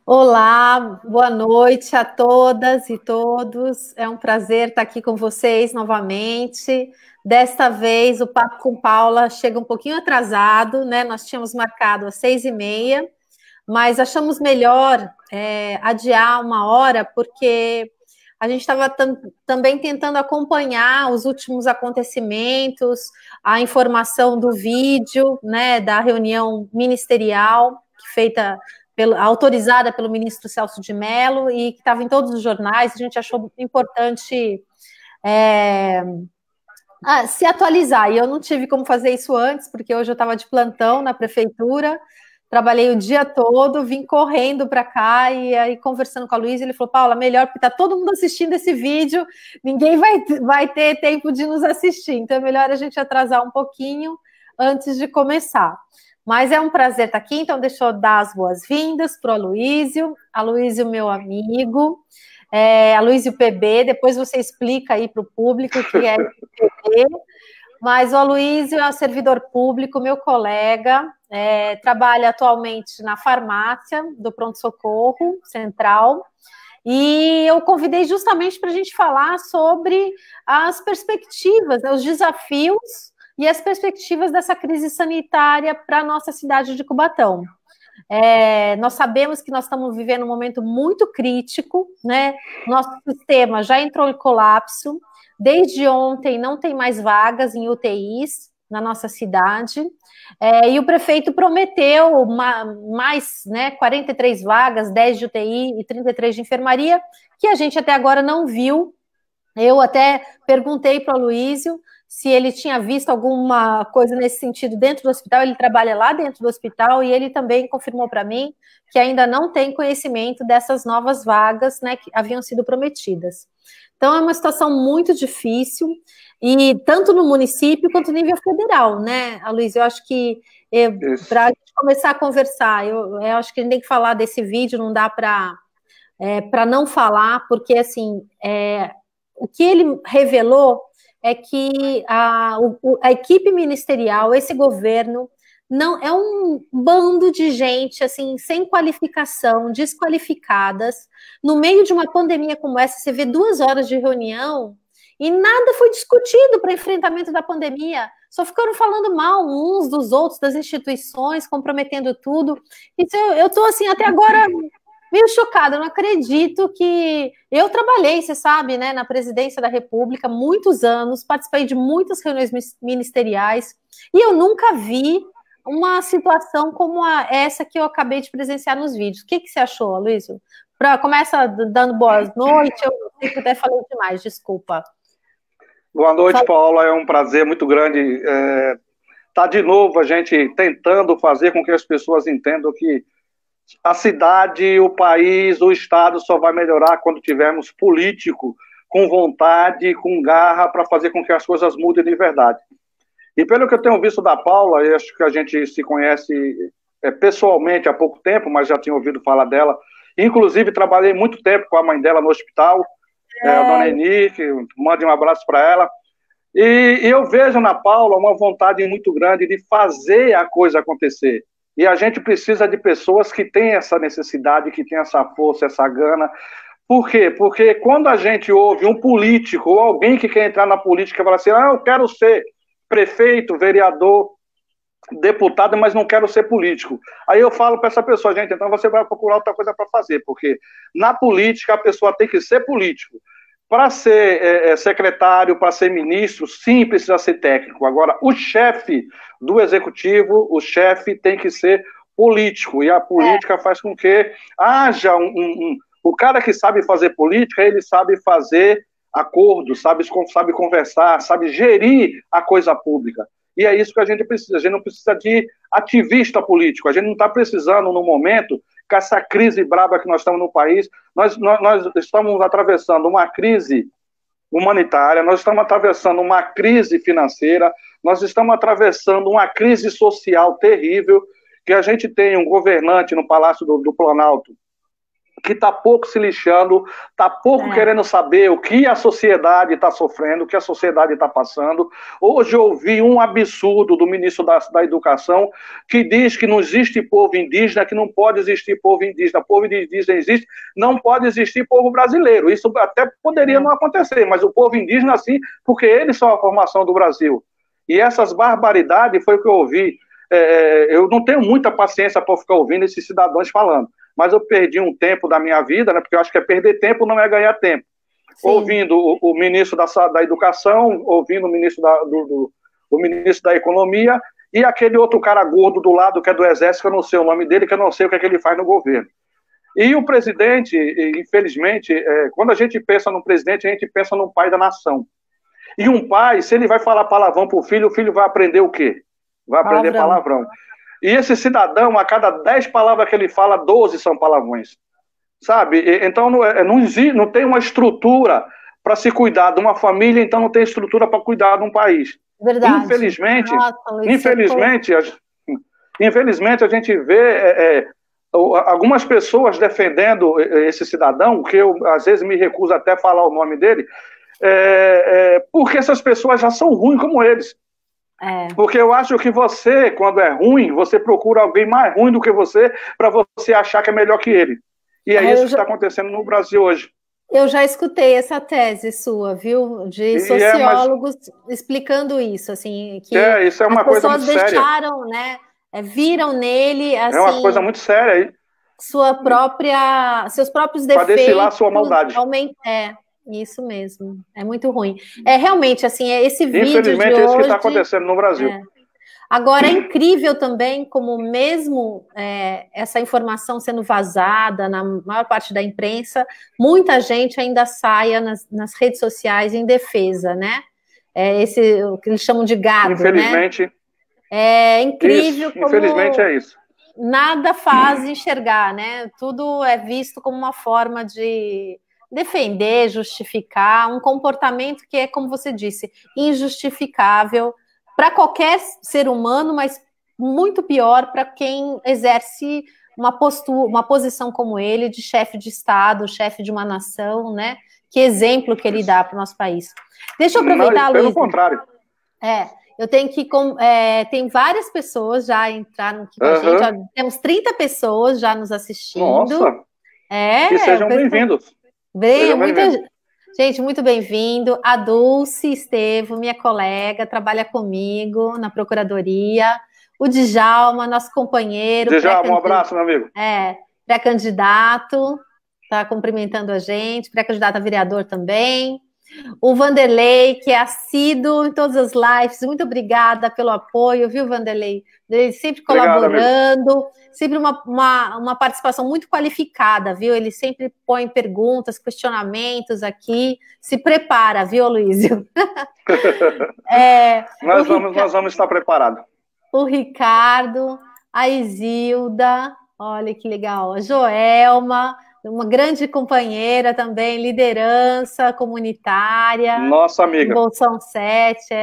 Olá, boa noite a todas e todos. É um prazer estar aqui com vocês novamente. Desta vez, o Papo com Paula chega um pouquinho atrasado, né? Nós tínhamos marcado às 6h30, mas achamos melhor adiar uma hora, porque a gente estava também tentando acompanhar os últimos acontecimentos, a informação do vídeo, né, da reunião ministerial feita autorizada pelo ministro Celso de Mello e que estava em todos os jornais. A gente achou importante se atualizar. E eu não tive como fazer isso antes, porque hoje eu estava de plantão na prefeitura, trabalhei o dia todo, vim correndo para cá e aí conversando com a Luísa, ele falou: Paula, melhor, porque está todo mundo assistindo esse vídeo, ninguém vai ter tempo de nos assistir, então é melhor a gente atrasar um pouquinho antes de começar. Mas é um prazer estar aqui, então deixa eu dar as boas-vindas para o Aloísio, meu amigo, Aloísio PB, depois você explica aí para o público o que é PB, mas o Aloísio é um servidor público, meu colega, trabalha atualmente na farmácia do Pronto-Socorro Central, e eu convidei justamente para a gente falar sobre as perspectivas, né, os desafios e as perspectivas dessa crise sanitária para a nossa cidade de Cubatão. Nós sabemos que nós estamos vivendo um momento muito crítico, né? Nosso sistema já entrou em colapso, desde ontem não tem mais vagas em UTIs na nossa cidade, e o prefeito prometeu mais 43 vagas, 10 de UTI e 33 de enfermaria, que a gente até agora não viu. Eu até perguntei para o Aloísio se ele tinha visto alguma coisa nesse sentido dentro do hospital. Ele trabalha lá dentro do hospital e ele também confirmou para mim que ainda não tem conhecimento dessas novas vagas, né, que haviam sido prometidas. Então, é uma situação muito difícil, e tanto no município quanto no nível federal, né, Aloísio? Eu acho que para a gente começar a conversar, eu acho que a gente tem que falar desse vídeo, não dá para não falar, porque, assim, o que ele revelou é que a equipe ministerial, esse governo, não é um bando de gente assim sem qualificação, desqualificadas. No meio de uma pandemia como essa, você vê 2 horas de reunião e nada foi discutido para enfrentamento da pandemia. Só ficaram falando mal uns dos outros, das instituições, comprometendo tudo. Então, eu estou assim até agora meio chocada, eu não acredito que... Eu trabalhei, você sabe, né, na presidência da República, muitos anos, participei de muitas reuniões ministeriais, e eu nunca vi uma situação como essa que eu acabei de presenciar nos vídeos. O que você achou, Aloísio? Começa dando boas noites, eu sei que até falei demais, desculpa. Boa noite, Paula, é um prazer muito grande estar de novo a gente tentando fazer com que as pessoas entendam que a cidade, o país, o estado só vai melhorar quando tivermos político com vontade, com garra para fazer com que as coisas mudem de verdade. E pelo que eu tenho visto da Paula, eu acho que a gente se conhece pessoalmente há pouco tempo, mas já tinha ouvido falar dela. Inclusive, trabalhei muito tempo com a mãe dela no hospital, a dona Eni, que mande um abraço para ela. E eu vejo na Paula uma vontade muito grande de fazer a coisa acontecer. E a gente precisa de pessoas que têm essa necessidade, que têm essa força, essa gana. Por quê? Porque quando a gente ouve um político ou alguém que quer entrar na política e fala assim, eu quero ser prefeito, vereador, deputado, mas não quero ser político. Aí eu falo para essa pessoa, gente, então você vai procurar outra coisa para fazer, porque na política a pessoa tem que ser político. Para ser secretário, para ser ministro, sim, precisa ser técnico. Agora, o chefe do executivo, o chefe tem que ser político. E a política faz com que haja o cara que sabe fazer política, ele sabe fazer acordos, sabe conversar, sabe gerir a coisa pública. E é isso que a gente precisa. A gente não precisa de ativista político. A gente não está precisando, no momento, com essa crise braba que nós estamos no país, nós estamos atravessando uma crise humanitária, nós estamos atravessando uma crise financeira, nós estamos atravessando uma crise social terrível, que a gente tem um governante no Palácio do Planalto que está pouco se lixando, está pouco querendo saber o que a sociedade está sofrendo, o que a sociedade está passando. Hoje eu ouvi um absurdo do ministro da Educação, que diz que não existe povo indígena, que não pode existir povo indígena. Povo indígena existe, não pode existir povo brasileiro. Isso até poderia não acontecer, mas o povo indígena sim, porque eles são a formação do Brasil. E essas barbaridades foi o que eu ouvi. Eu não tenho muita paciência para ficar ouvindo esses cidadãos falando, mas eu perdi um tempo da minha vida, né, porque eu acho que perder tempo não é ganhar tempo. Sim. Ouvindo o ministro da Educação, ouvindo o ministro o ministro da Economia e aquele outro cara gordo do lado que é do Exército, que eu não sei o nome dele, que eu não sei o que é que ele faz no governo. E o presidente, infelizmente, quando a gente pensa no presidente, a gente pensa no pai da nação. E um pai, se ele vai falar palavrão para o filho vai aprender o quê? Vai aprender palavrão. E esse cidadão, a cada 10 palavras que ele fala, 12 são palavrões. Sabe? Então, não tem uma estrutura para se cuidar de uma família, então não tem estrutura para cuidar de um país. Verdade. Infelizmente, infelizmente a gente vê algumas pessoas defendendo esse cidadão, que eu às vezes me recuso até a falar o nome dele, porque essas pessoas já são ruins como eles. Porque eu acho que você, quando é ruim, você procura alguém mais ruim do que você para você achar que é melhor que ele. E é isso que está acontecendo no Brasil hoje. Eu já escutei essa tese sua, viu? De sociólogos explicando isso, assim, que isso é uma coisa muito séria. As pessoas deixaram, né? Viram nele, assim... É uma coisa muito séria aí. Seus próprios defeitos... Para destilar a sua maldade. Isso mesmo, é muito ruim. Realmente, assim, esse vídeo infelizmente, é isso que está acontecendo no Brasil. Agora, é incrível também como mesmo essa informação sendo vazada na maior parte da imprensa, muita gente ainda saia nas redes sociais em defesa, né? O que eles chamam de gado, infelizmente, né? É incrível isso, infelizmente é isso. Nada faz enxergar, né? Tudo é visto como uma forma de defender, justificar um comportamento que é, como você disse, injustificável para qualquer ser humano, mas muito pior para quem exerce uma posição como ele, de chefe de Estado, chefe de uma nação, né? Que exemplo que ele dá para o nosso país. Deixa eu aproveitar, Luiz. Pelo contrário. Eu tenho que... tem várias pessoas já entraram aqui com a gente, já temos 30 pessoas já nos assistindo. Nossa! Que sejam bem-vindos. Gente, muito bem-vindo. A Dulce Estevo, minha colega, trabalha comigo na Procuradoria. O Djalma, nosso companheiro. Djalma, um abraço, meu amigo. Pré-candidato, está cumprimentando a gente, pré-candidato a vereador também. O Vanderlei, que é assíduo em todas as lives, muito obrigada pelo apoio, viu, Vanderlei? Ele sempre colaborando, sempre uma participação muito qualificada, viu? Ele sempre põe perguntas, questionamentos aqui, se prepara, viu, Aloysio? Nós vamos estar preparados. O Ricardo, a Isilda, olha que legal, a Joelma, uma grande companheira também, liderança comunitária. Nossa amiga. Bolsão 7,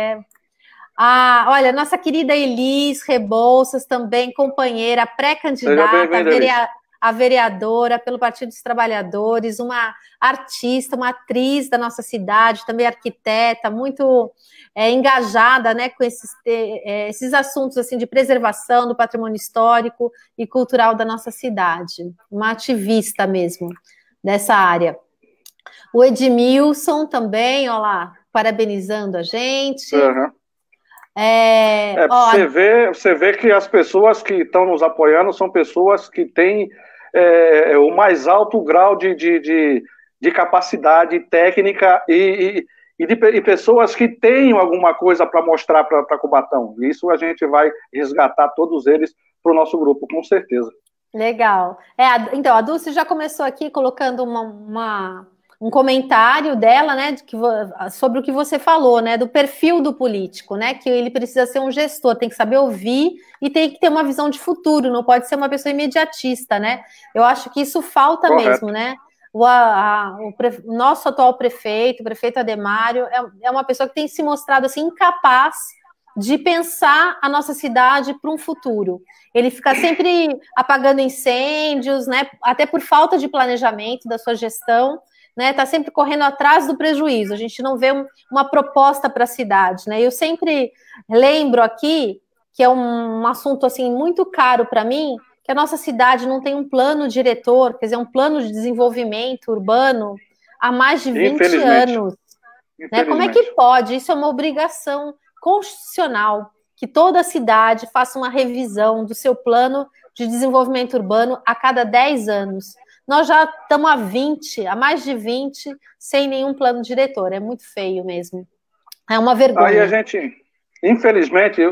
olha, nossa querida Elis Rebouças, também companheira, pré-candidata a vereadora pelo Partido dos Trabalhadores, uma artista, uma atriz da nossa cidade, também arquiteta, muito engajada, né, com esses assuntos assim, de preservação do patrimônio histórico e cultural da nossa cidade. Uma ativista mesmo dessa área. O Edmilson também, olha lá, parabenizando a gente. Você vê que as pessoas que estão nos apoiando são pessoas que têm o mais alto grau de capacidade técnica e pessoas que tenham alguma coisa para mostrar para Cubatão. Isso a gente vai resgatar todos eles para o nosso grupo, com certeza. Legal. Então, a Dulce já começou aqui colocando um comentário dela, né, sobre o que você falou, né, do perfil do político, né, que ele precisa ser um gestor, tem que saber ouvir e tem que ter uma visão de futuro, não pode ser uma pessoa imediatista, né? Eu acho que isso falta mesmo, né? O nosso atual prefeito, o prefeito Ademário, é uma pessoa que tem se mostrado assim incapaz de pensar a nossa cidade para um futuro. Ele fica sempre apagando incêndios, né? Até por falta de planejamento da sua gestão, né? Está sempre correndo atrás do prejuízo. A gente não vê uma proposta para a cidade, né? Eu sempre lembro aqui que é um assunto assim muito caro para mim, que a nossa cidade não tem um plano diretor, quer dizer, um plano de desenvolvimento urbano há mais de 20 anos. Né? Como é que pode? Isso é uma obrigação constitucional, que toda cidade faça uma revisão do seu plano de desenvolvimento urbano a cada 10 anos. Nós já estamos há mais de 20, sem nenhum plano diretor. É muito feio mesmo. É uma vergonha. Aí a gente, infelizmente,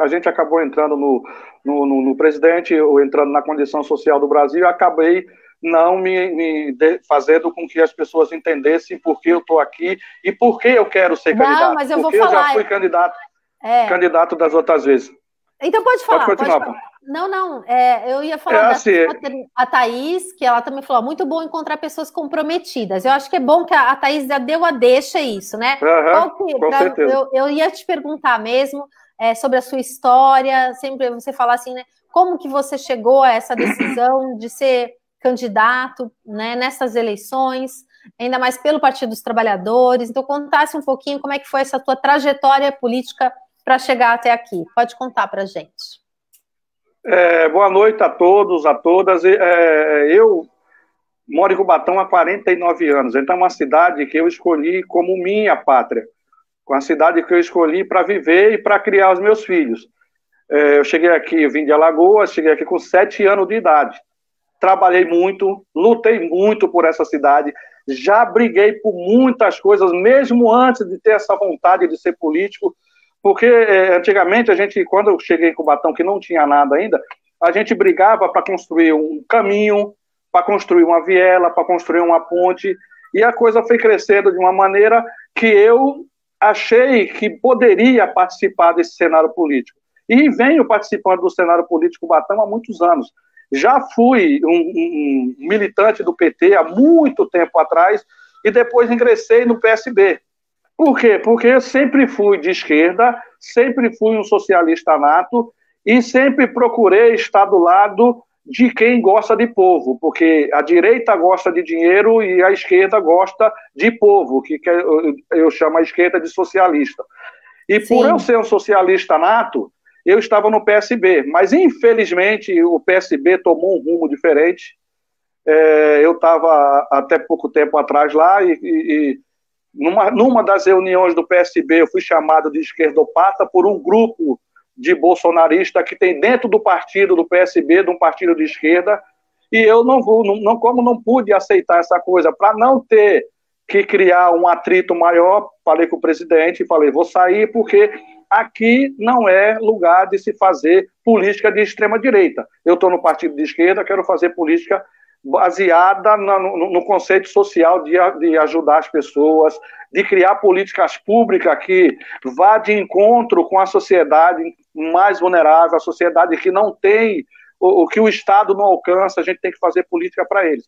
a gente acabou entrando no presidente, ou entrando na condição social do Brasil, e acabei não fazendo com que as pessoas entendessem por que eu estou aqui e por que eu quero ser candidato. Mas eu porque vou falar. Eu já fui candidato das outras vezes. Então pode falar. Pode continuar. Não. Eu ia falar a Thaís, que ela também falou, muito bom encontrar pessoas comprometidas. Eu acho que é bom que a Thaís já deu a deixa isso, né? Com certeza. Eu ia te perguntar mesmo sobre a sua história, sempre você falar assim, né? Como que você chegou a essa decisão de ser candidato, né, nessas eleições, ainda mais pelo Partido dos Trabalhadores. Então, contasse um pouquinho como é que foi essa tua trajetória política para chegar até aqui. Pode contar para a gente. Boa noite a todos, a todas. Eu moro em Cubatão há 49 anos, então é uma cidade que eu escolhi como minha pátria, uma cidade que eu escolhi para viver e para criar os meus filhos. Eu cheguei aqui, eu vim de Alagoas, cheguei aqui com 7 anos de idade. Trabalhei muito, lutei muito por essa cidade, já briguei por muitas coisas, mesmo antes de ter essa vontade de ser político, porque antigamente quando eu cheguei em Cubatão, que não tinha nada ainda, a gente brigava para construir um caminho, para construir uma viela, para construir uma ponte, e a coisa foi crescendo de uma maneira que eu achei que poderia participar desse cenário político. E venho participando do cenário político Cubatão há muitos anos. Já fui um militante do PT há muito tempo atrás e depois ingressei no PSB. Por quê? Porque eu sempre fui de esquerda, sempre fui um socialista nato e sempre procurei estar do lado de quem gosta de povo, porque a direita gosta de dinheiro e a esquerda gosta de povo, que eu chamo a esquerda de socialista. E Sim. Por eu ser um socialista nato, eu estava no PSB, mas infelizmente o PSB tomou um rumo diferente. Eu estava até pouco tempo atrás lá e numa das reuniões do PSB eu fui chamado de esquerdopata por um grupo de bolsonarista que tem dentro do partido do PSB, de um partido de esquerda, e eu como não pude aceitar essa coisa, para não ter que criar um atrito maior, falei com o presidente e falei, vou sair porque aqui não é lugar de se fazer política de extrema-direita. Eu estou no partido de esquerda, quero fazer política baseada no conceito social de ajudar as pessoas, de criar políticas públicas que vá de encontro com a sociedade mais vulnerável, a sociedade que não tem o que o Estado não alcança, a gente tem que fazer política para eles.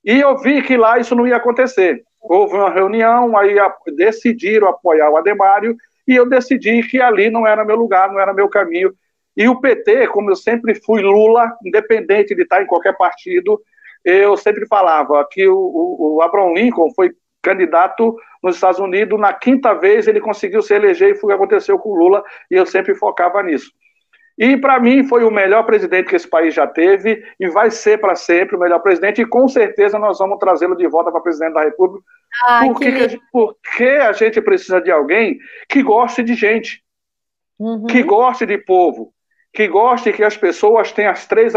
E eu vi que lá isso não ia acontecer. Houve uma reunião, aí decidiram apoiar o Adhemário, e eu decidi que ali não era meu lugar, não era meu caminho. E o PT, como eu sempre fui Lula, independente de estar em qualquer partido, eu sempre falava que o Abraham Lincoln foi candidato nos Estados Unidos, na 5ª vez ele conseguiu se eleger, e foi o que aconteceu com o Lula, e eu sempre focava nisso. E para mim foi o melhor presidente que esse país já teve, e vai ser para sempre o melhor presidente, e com certeza nós vamos trazê-lo de volta para presidente da República, porque a gente precisa de alguém que goste de gente, que goste de povo, que goste que as pessoas tenham as 3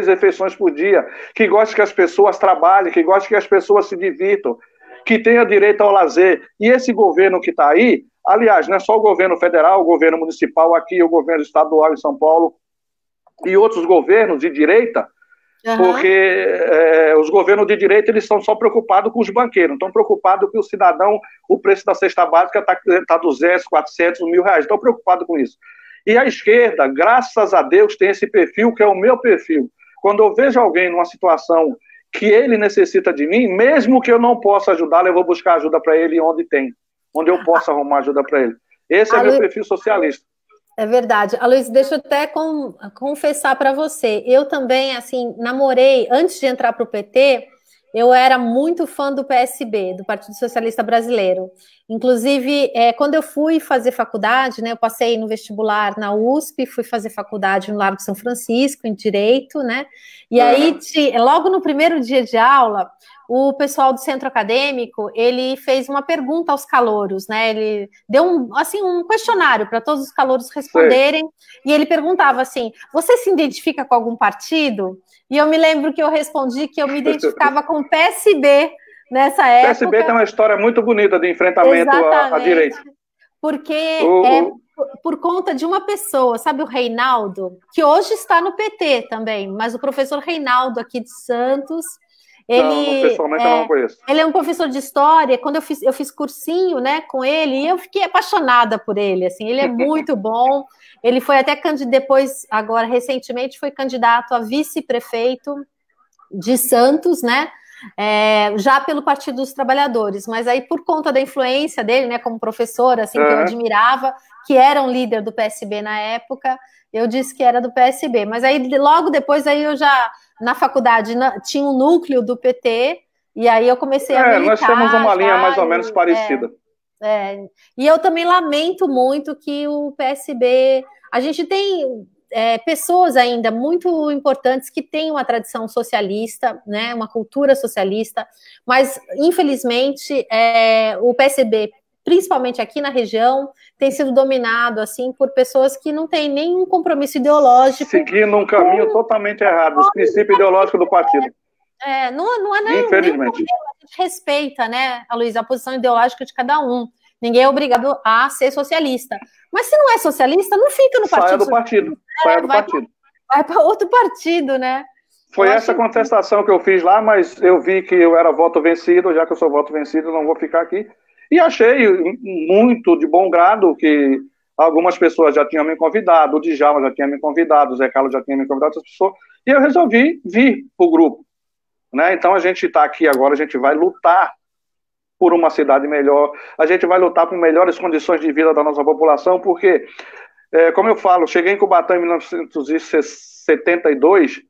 refeições por dia, que goste que as pessoas trabalhem, que goste que as pessoas se divirtam, que tenha direito ao lazer. E esse governo que está aí, aliás, não é só o governo federal, o governo municipal aqui, o governo estadual em São Paulo e outros governos de direita, porque os governos de direita eles estão só preocupados com os banqueiros, não estão preocupados com o cidadão, o preço da cesta básica está 200, 400, R$1.000, estão preocupados com isso. E a esquerda, graças a Deus, tem esse perfil que é o meu perfil. Quando eu vejo alguém numa situação que ele necessita de mim, mesmo que eu não possa ajudá-lo, eu vou buscar ajuda para ele onde eu possa arrumar ajuda para ele. Esse é meu perfil socialista. É verdade. Aloysio, deixa eu até confessar para você. Eu também, assim, namorei, antes de entrar para o PT, eu era muito fã do PSB, do Partido Socialista Brasileiro. Inclusive, quando eu fui fazer faculdade, né, eu passei no vestibular na USP, fui fazer faculdade no Largo São Francisco, em Direito, né? E aí, logo no primeiro dia de aula, o pessoal do centro acadêmico, ele fez uma pergunta aos calouros, né? Ele deu um questionário para todos os calouros responderem, e ele perguntava assim: você se identifica com algum partido? E eu me lembro que eu respondi que eu me identificava com o PSB nessa época. O PSB tem uma história muito bonita de enfrentamento à direita. Porque por conta de uma pessoa, sabe o Reinaldo, que hoje está no PT também, mas o professor Reinaldo aqui de Santos... pessoalmente eu não conheço. Ele é um professor de história. Quando eu fiz cursinho, né, com ele, e eu fiquei apaixonada por ele. Assim, ele é muito bom. Ele foi até depois, agora recentemente, foi candidato a vice-prefeito de Santos, né? Já pelo Partido dos Trabalhadores, mas aí por conta da influência dele, né, como professor, assim, que eu admirava, que era um líder do PSB na época, eu disse que era do PSB. Mas aí logo depois aí eu já na faculdade tinha um núcleo do PT, e aí eu comecei a militar. Nós temos uma linha mais ou menos parecida. E eu também lamento muito que o PSB... A gente tem pessoas ainda muito importantes que têm uma tradição socialista, né, uma cultura socialista, mas, infelizmente, o PSB, principalmente aqui na região, tem sido dominado assim por pessoas que não têm nenhum compromisso ideológico. Seguindo um caminho totalmente errado, os princípios ideológicos do partido. Não é nem infelizmente. A gente respeita, né, Aloysio, a posição ideológica de cada um. Ninguém é obrigado a ser socialista. Mas se não é socialista, não fica no partido. Saia do partido. Saia do partido. Vai para outro partido, né? Foi essa contestação que eu fiz lá, mas eu vi que eu era voto vencido, já que eu sou voto vencido, não vou ficar aqui. E achei muito de bom grado que algumas pessoas já tinham me convidado, o Djalma já tinha me convidado, o Zé Carlos já tinha me convidado, outras pessoas, e eu resolvi vir para o grupo. Né? Então a gente está aqui agora, a gente vai lutar por uma cidade melhor, a gente vai lutar por melhores condições de vida da nossa população, porque, como eu falo, cheguei em Cubatão em 1972,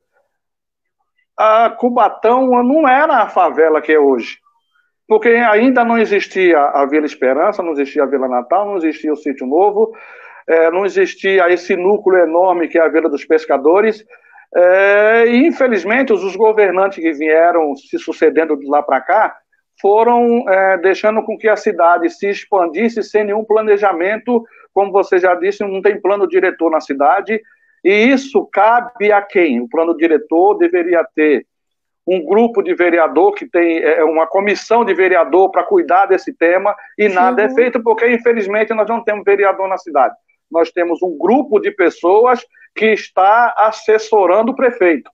a Cubatão não era a favela que é hoje. Porque ainda não existia a Vila Esperança, não existia a Vila Natal, não existia o Sítio Novo, não existia esse núcleo enorme que é a Vila dos Pescadores, e infelizmente os governantes que vieram se sucedendo de lá para cá foram deixando com que a cidade se expandisse sem nenhum planejamento, como você já disse, não tem plano diretor na cidade, e isso cabe a quem? O plano diretor deveria ter um grupo de vereador que tem uma comissão de vereador para cuidar desse tema, e nada é feito porque, infelizmente, nós não temos vereador na cidade. Nós temos um grupo de pessoas que está assessorando o prefeito.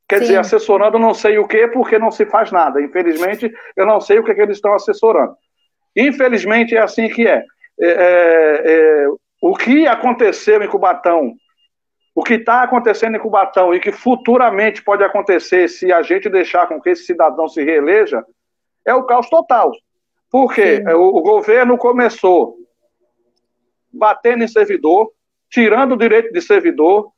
Quer dizer, assessorando não sei o quê, porque não se faz nada. Infelizmente, eu não sei o que eles estão assessorando. Infelizmente, é assim que é. O que aconteceu em Cubatão, o que está acontecendo em Cubatão e que futuramente pode acontecer se a gente deixar com que esse cidadão se reeleja, é o caos total. Porque o governo começou batendo em servidor, tirando o direito de servidor,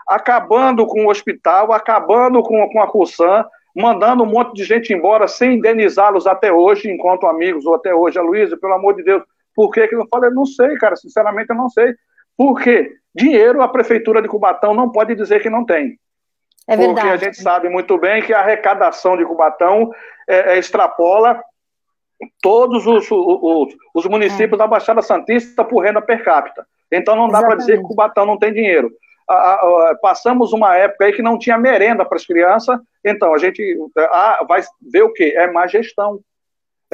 acabando com o hospital, acabando com a Cursan, mandando um monte de gente embora sem indenizá-los até hoje, enquanto amigos, ou até hoje. Aloysio, pelo amor de Deus, por que eu falei? Eu não sei, cara, sinceramente eu não sei. Por quê? Dinheiro a Prefeitura de Cubatão não pode dizer que não tem. É verdade. Porque a gente sabe muito bem que a arrecadação de Cubatão extrapola todos os municípios da Baixada Santista por renda per capita. Então não dá para dizer que Cubatão não tem dinheiro. Passamos uma época aí que não tinha merenda para as crianças, então a gente vai ver o quê? É má gestão.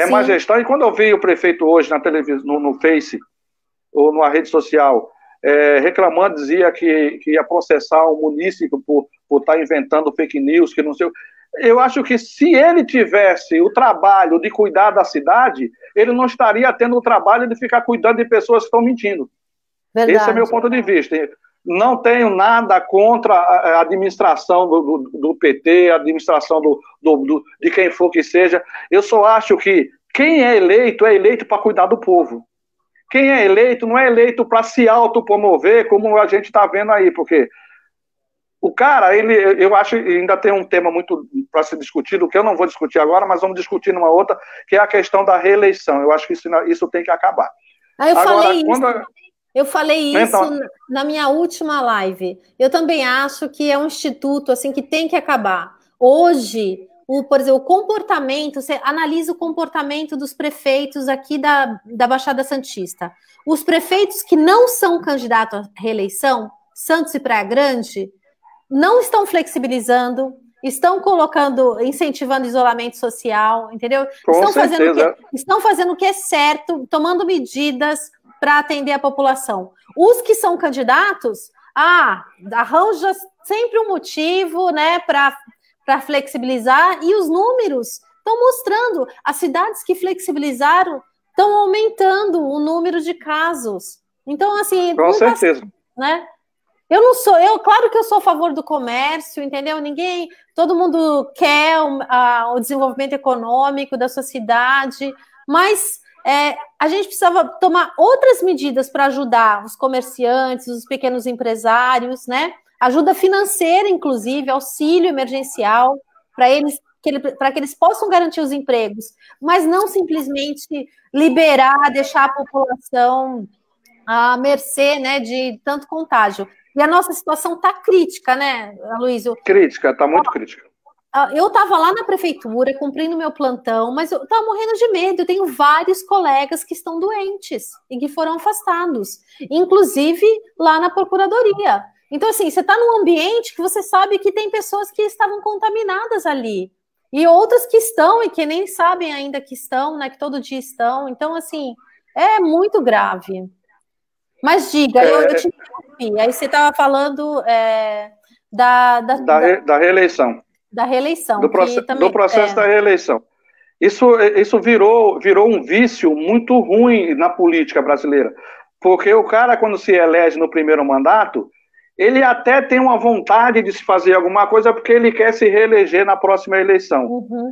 Má gestão, e quando eu vi o prefeito hoje na televisão, no Face, ou numa rede social, reclamando, dizia que ia processar o município por estar inventando fake news, que não sei. Eu acho que se ele tivesse o trabalho de cuidar da cidade, ele não estaria tendo o trabalho de ficar cuidando de pessoas que estão mentindo. Verdade. Esse é meu ponto de vista. Não tenho nada contra a administração do PT, a administração de quem for que seja. Eu só acho que quem é eleito para cuidar do povo. quem é eleito não é eleito para se autopromover, como a gente está vendo aí, porque o cara, eu acho que ainda tem um tema muito para ser discutido, que eu não vou discutir agora, mas vamos discutir numa outra, que é a questão da reeleição. Eu acho que isso tem que acabar. Eu falei isso na minha última live. Eu também acho que é um instituto assim que tem que acabar. Hoje, por exemplo, o comportamento, você analisa o comportamento dos prefeitos aqui da Baixada Santista. Os prefeitos que não são candidatos à reeleição, Santos e Praia Grande, não estão flexibilizando, estão incentivando isolamento social, entendeu? Estão fazendo o que é certo, tomando medidas para atender a população. Os que são candidatos, arranja sempre um motivo, né, para flexibilizar, e os números estão mostrando, as cidades que flexibilizaram estão aumentando o número de casos. Então, assim... Com certeza. Né? Claro que eu sou a favor do comércio, entendeu? Todo mundo quer o desenvolvimento econômico da sua cidade, mas a gente precisava tomar outras medidas para ajudar os comerciantes, os pequenos empresários, né? Ajuda financeira, inclusive, auxílio emergencial, para que eles possam garantir os empregos, mas não simplesmente liberar, deixar a população à mercê, né, de tanto contágio. E a nossa situação está crítica, né, Aloysio? Crítica, está muito crítica. Eu estava lá na prefeitura, cumprindo meu plantão, mas eu estava morrendo de medo. Eu tenho vários colegas que estão doentes e que foram afastados, inclusive lá na procuradoria. Então, assim, você está num ambiente que você sabe que tem pessoas que estavam contaminadas ali, e outras que estão e que nem sabem ainda que estão, né, que todo dia estão. Então, assim, é muito grave. Mas diga, eu te interrompi. Aí você estava falando da reeleição. Da reeleição. Do processo da reeleição. Isso virou um vício muito ruim na política brasileira. Porque o cara, quando se elege no primeiro mandato, ele até tem uma vontade de se fazer alguma coisa porque ele quer se reeleger na próxima eleição. Uhum.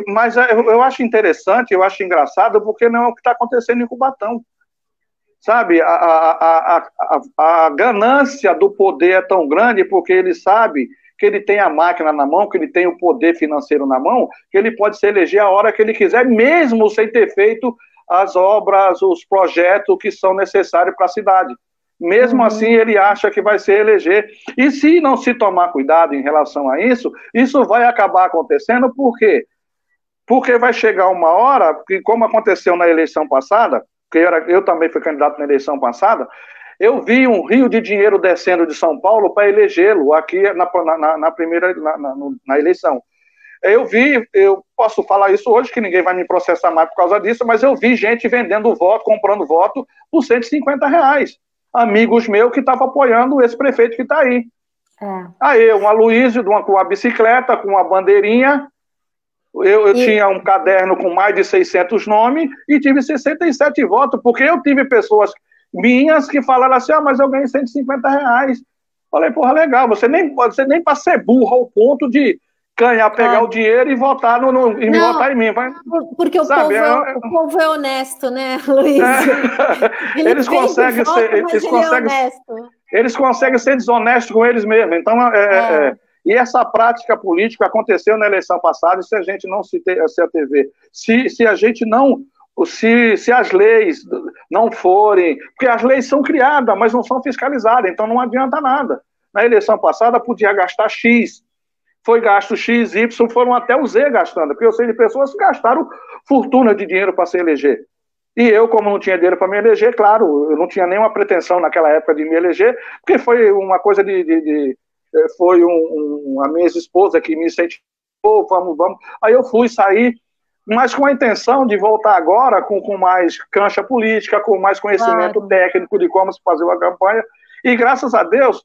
Mas eu acho interessante, eu acho engraçado, porque não é o que está acontecendo em Cubatão. Sabe, a ganância do poder é tão grande porque ele sabe que ele tem a máquina na mão, que ele tem o poder financeiro na mão, que ele pode se eleger a hora que ele quiser, mesmo sem ter feito as obras, os projetos que são necessários para a cidade. Mesmo assim, ele acha que vai se eleger. E se não se tomar cuidado em relação a isso, isso vai acabar acontecendo. Por quê? Porque vai chegar uma hora, que como aconteceu na eleição passada, eu também fui candidato na eleição passada, eu vi um rio de dinheiro descendo de São Paulo para elegê-lo aqui na eleição. Eu posso falar isso hoje, que ninguém vai me processar mais por causa disso, mas eu vi gente vendendo voto, comprando voto por R$150. Amigos meus que estavam apoiando esse prefeito que está aí. Aí, um Aloysio com a bicicleta, com a bandeirinha. Eu tinha um caderno com mais de 600 nomes e tive 67 votos, porque eu tive pessoas minhas que falaram assim, mas eu ganhei R$150. Falei, porra, legal, você nem para ser burro ao ponto de pegar o dinheiro e votar votar em mim. Porque o povo é honesto, né, Luiz? Eles conseguem ser desonestos com eles mesmos. Então, e essa prática política aconteceu na eleição passada, e se a gente não se atever, se a gente não, se as leis não forem, porque as leis são criadas, mas não são fiscalizadas, então não adianta nada. Na eleição passada podia gastar X, foi gasto X, Y, foram até o Z gastando, porque eu sei de pessoas que gastaram fortuna de dinheiro para se eleger. E eu, como não tinha dinheiro para me eleger, claro, eu não tinha nenhuma pretensão naquela época de me eleger, porque foi uma coisa foi a minha ex-esposa que me incentivou, vamos. Aí eu saí, mas com a intenção de voltar agora com mais cancha política, com mais conhecimento técnico de como se fazer uma campanha. E graças a Deus,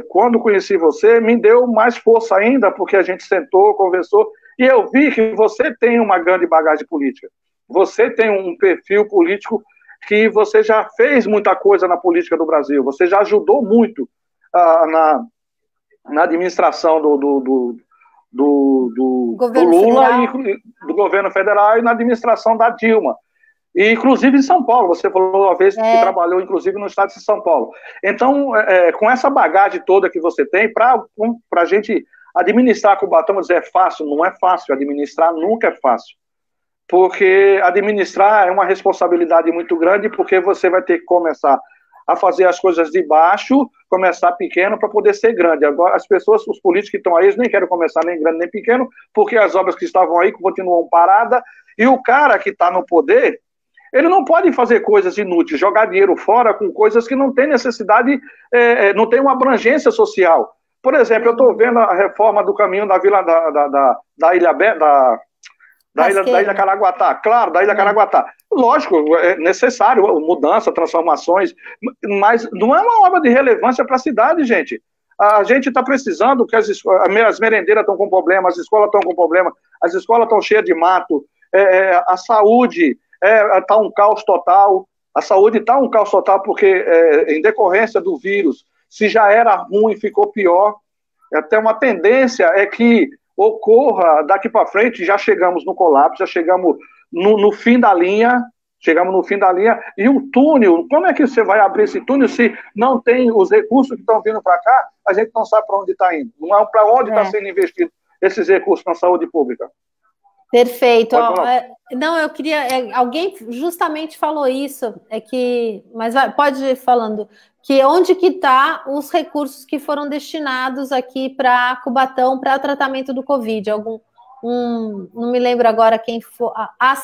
quando conheci você, me deu mais força ainda, porque a gente sentou, conversou, e eu vi que você tem uma grande bagagem política. Você tem um perfil político que você já fez muita coisa na política do Brasil, você já ajudou muito na administração do Lula e do governo federal e na administração da Dilma. E, inclusive, em São Paulo. Você falou uma vez que trabalhou, inclusive, no estado de São Paulo. Então, com essa bagagem toda que você tem, para a gente administrar Cubatão, vou dizer, é fácil? Não é fácil. Administrar nunca é fácil. Porque administrar é uma responsabilidade muito grande, porque você vai ter que começar a fazer as coisas de baixo, começar pequeno para poder ser grande. Agora, as pessoas, os políticos que estão aí, eles nem querem começar nem grande nem pequeno, porque as obras que estavam aí continuam paradas, e o cara que está no poder, ele não pode fazer coisas inúteis, jogar dinheiro fora com coisas que não tem necessidade, não tem uma abrangência social. Por exemplo, eu estou vendo a reforma do caminho da Vila da Ilha da Ilha Caraguatá, claro, da Ilha Caraguatá. Lógico, é necessário mudança, transformações, mas não é uma obra de relevância para a cidade, gente. A gente está precisando que as merendeiras estão com problema, as escolas estão com problema, as escolas estão cheias de mato, a saúde está um caos total, a saúde está um caos total porque, em decorrência do vírus, se já era ruim, ficou pior. Até uma tendência é que ocorra daqui para frente, já chegamos no colapso, já chegamos no fim da linha, e o túnel, como é que você vai abrir esse túnel se não tem os recursos que estão vindo para cá, a gente não sabe para onde está indo, não é para onde está sendo investido esses recursos na saúde pública. Perfeito. Não, eu queria. Alguém justamente falou isso, mas pode ir falando, que onde que está os recursos que foram destinados aqui para Cubatão para tratamento do Covid? Não me lembro agora quem foi.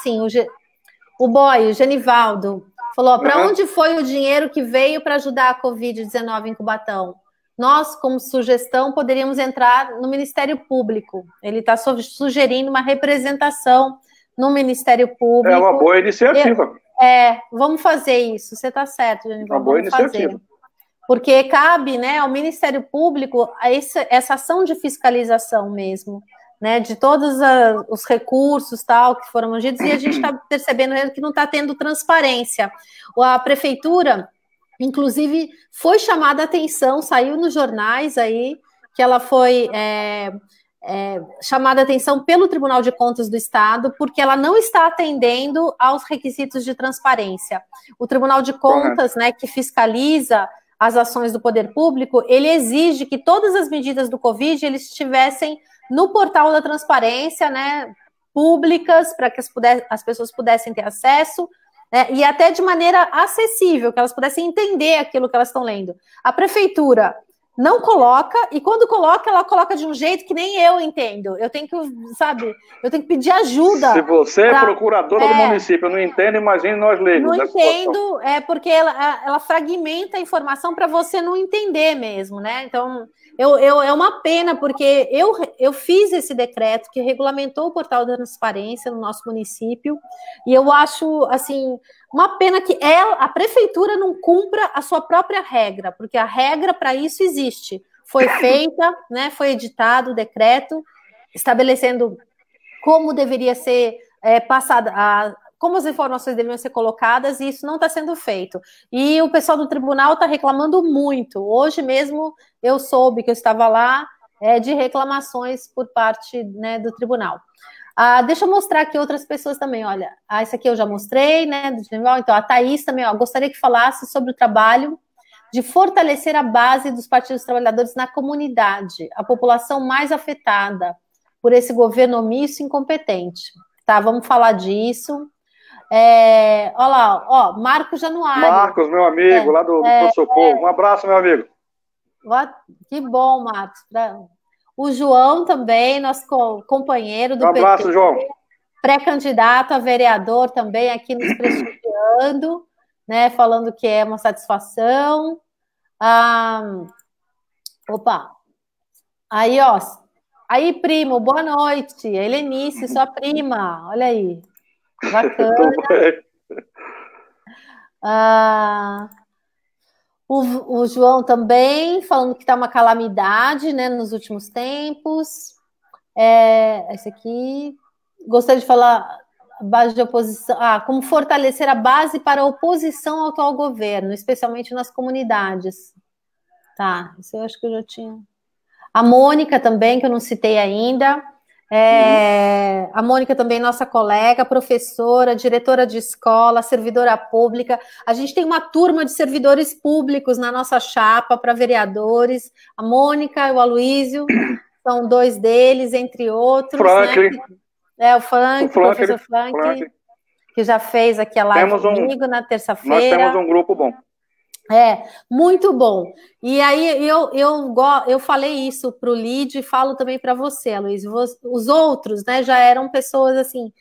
Sim, o Genivaldo, falou: para onde foi o dinheiro que veio para ajudar a Covid-19 em Cubatão? Nós, como sugestão, poderíamos entrar no Ministério Público. Ele está sugerindo uma representação no Ministério Público. É uma boa iniciativa. Vamos fazer isso. Você está certo, Janival. Uma boa iniciativa. Fazer. Porque cabe, né, ao Ministério Público essa ação de fiscalização mesmo, né, de todos os recursos tal que foram mantidos, e a gente está percebendo que não está tendo transparência. A prefeitura, inclusive, foi chamada a atenção, saiu nos jornais aí, que ela foi chamada a atenção pelo Tribunal de Contas do Estado, porque ela não está atendendo aos requisitos de transparência. O Tribunal de Contas, né, que fiscaliza as ações do poder público, ele exige que todas as medidas do Covid eles estivessem no portal da transparência, né, públicas, para que as pessoas pudessem ter acesso, e até de maneira acessível, que elas pudessem entender aquilo que elas estão lendo. A prefeitura não coloca, e quando coloca, ela coloca de um jeito que nem eu entendo. Eu tenho que pedir ajuda. Se você é procuradora do município, eu não entendo, imagine nós leigos. Não entendo, porque ela fragmenta a informação para você não entender mesmo, né? Então, é uma pena, porque eu fiz esse decreto que regulamentou o portal da transparência no nosso município, e eu acho, assim, uma pena que a prefeitura não cumpra a sua própria regra, porque a regra para isso existe. Foi feita, né, foi editado o decreto estabelecendo como deveria ser passada, como as informações deveriam ser colocadas, e isso não está sendo feito. E o pessoal do tribunal está reclamando muito. Hoje mesmo eu soube que eu estava lá de reclamações por parte, né, do tribunal. Deixa eu mostrar aqui outras pessoas também, olha. Essa aqui eu já mostrei, né, do tribunal. Então, a Thaís também, gostaria que falasse sobre o trabalho de fortalecer a base dos partidos trabalhadores na comunidade, a população mais afetada por esse governo omisso e incompetente. Tá, vamos falar disso. Olha lá, Marcos Januário. Marcos, meu amigo, lá do Socorro. Um abraço, meu amigo. Que bom, Marcos. O João também, nosso companheiro do PT. Um abraço, João. Pré-candidato a vereador também aqui nos prestigiando, né, falando que é uma satisfação. Aí, aí, primo, boa noite. Helenice, sua prima, olha aí. Bacana. O João também, falando que está uma calamidade, né, nos últimos tempos. Esse aqui. Gostaria de falar a base de oposição. Como fortalecer a base para a oposição ao atual governo, especialmente nas comunidades. Tá, isso eu acho que eu já tinha. A Mônica também, que eu não citei ainda. A Mônica também, nossa colega, professora, diretora de escola, servidora pública. A gente tem uma turma de servidores públicos na nossa chapa para vereadores. A Mônica e o Aloísio são dois deles, entre outros. Franklin. Né? O professor Franklin, que já fez aqui a live comigo na terça-feira. Nós temos um grupo bom. Muito bom. E aí eu falei isso para o Lídio e falo também para você, Luiz. Os outros, né, já eram pessoas assim,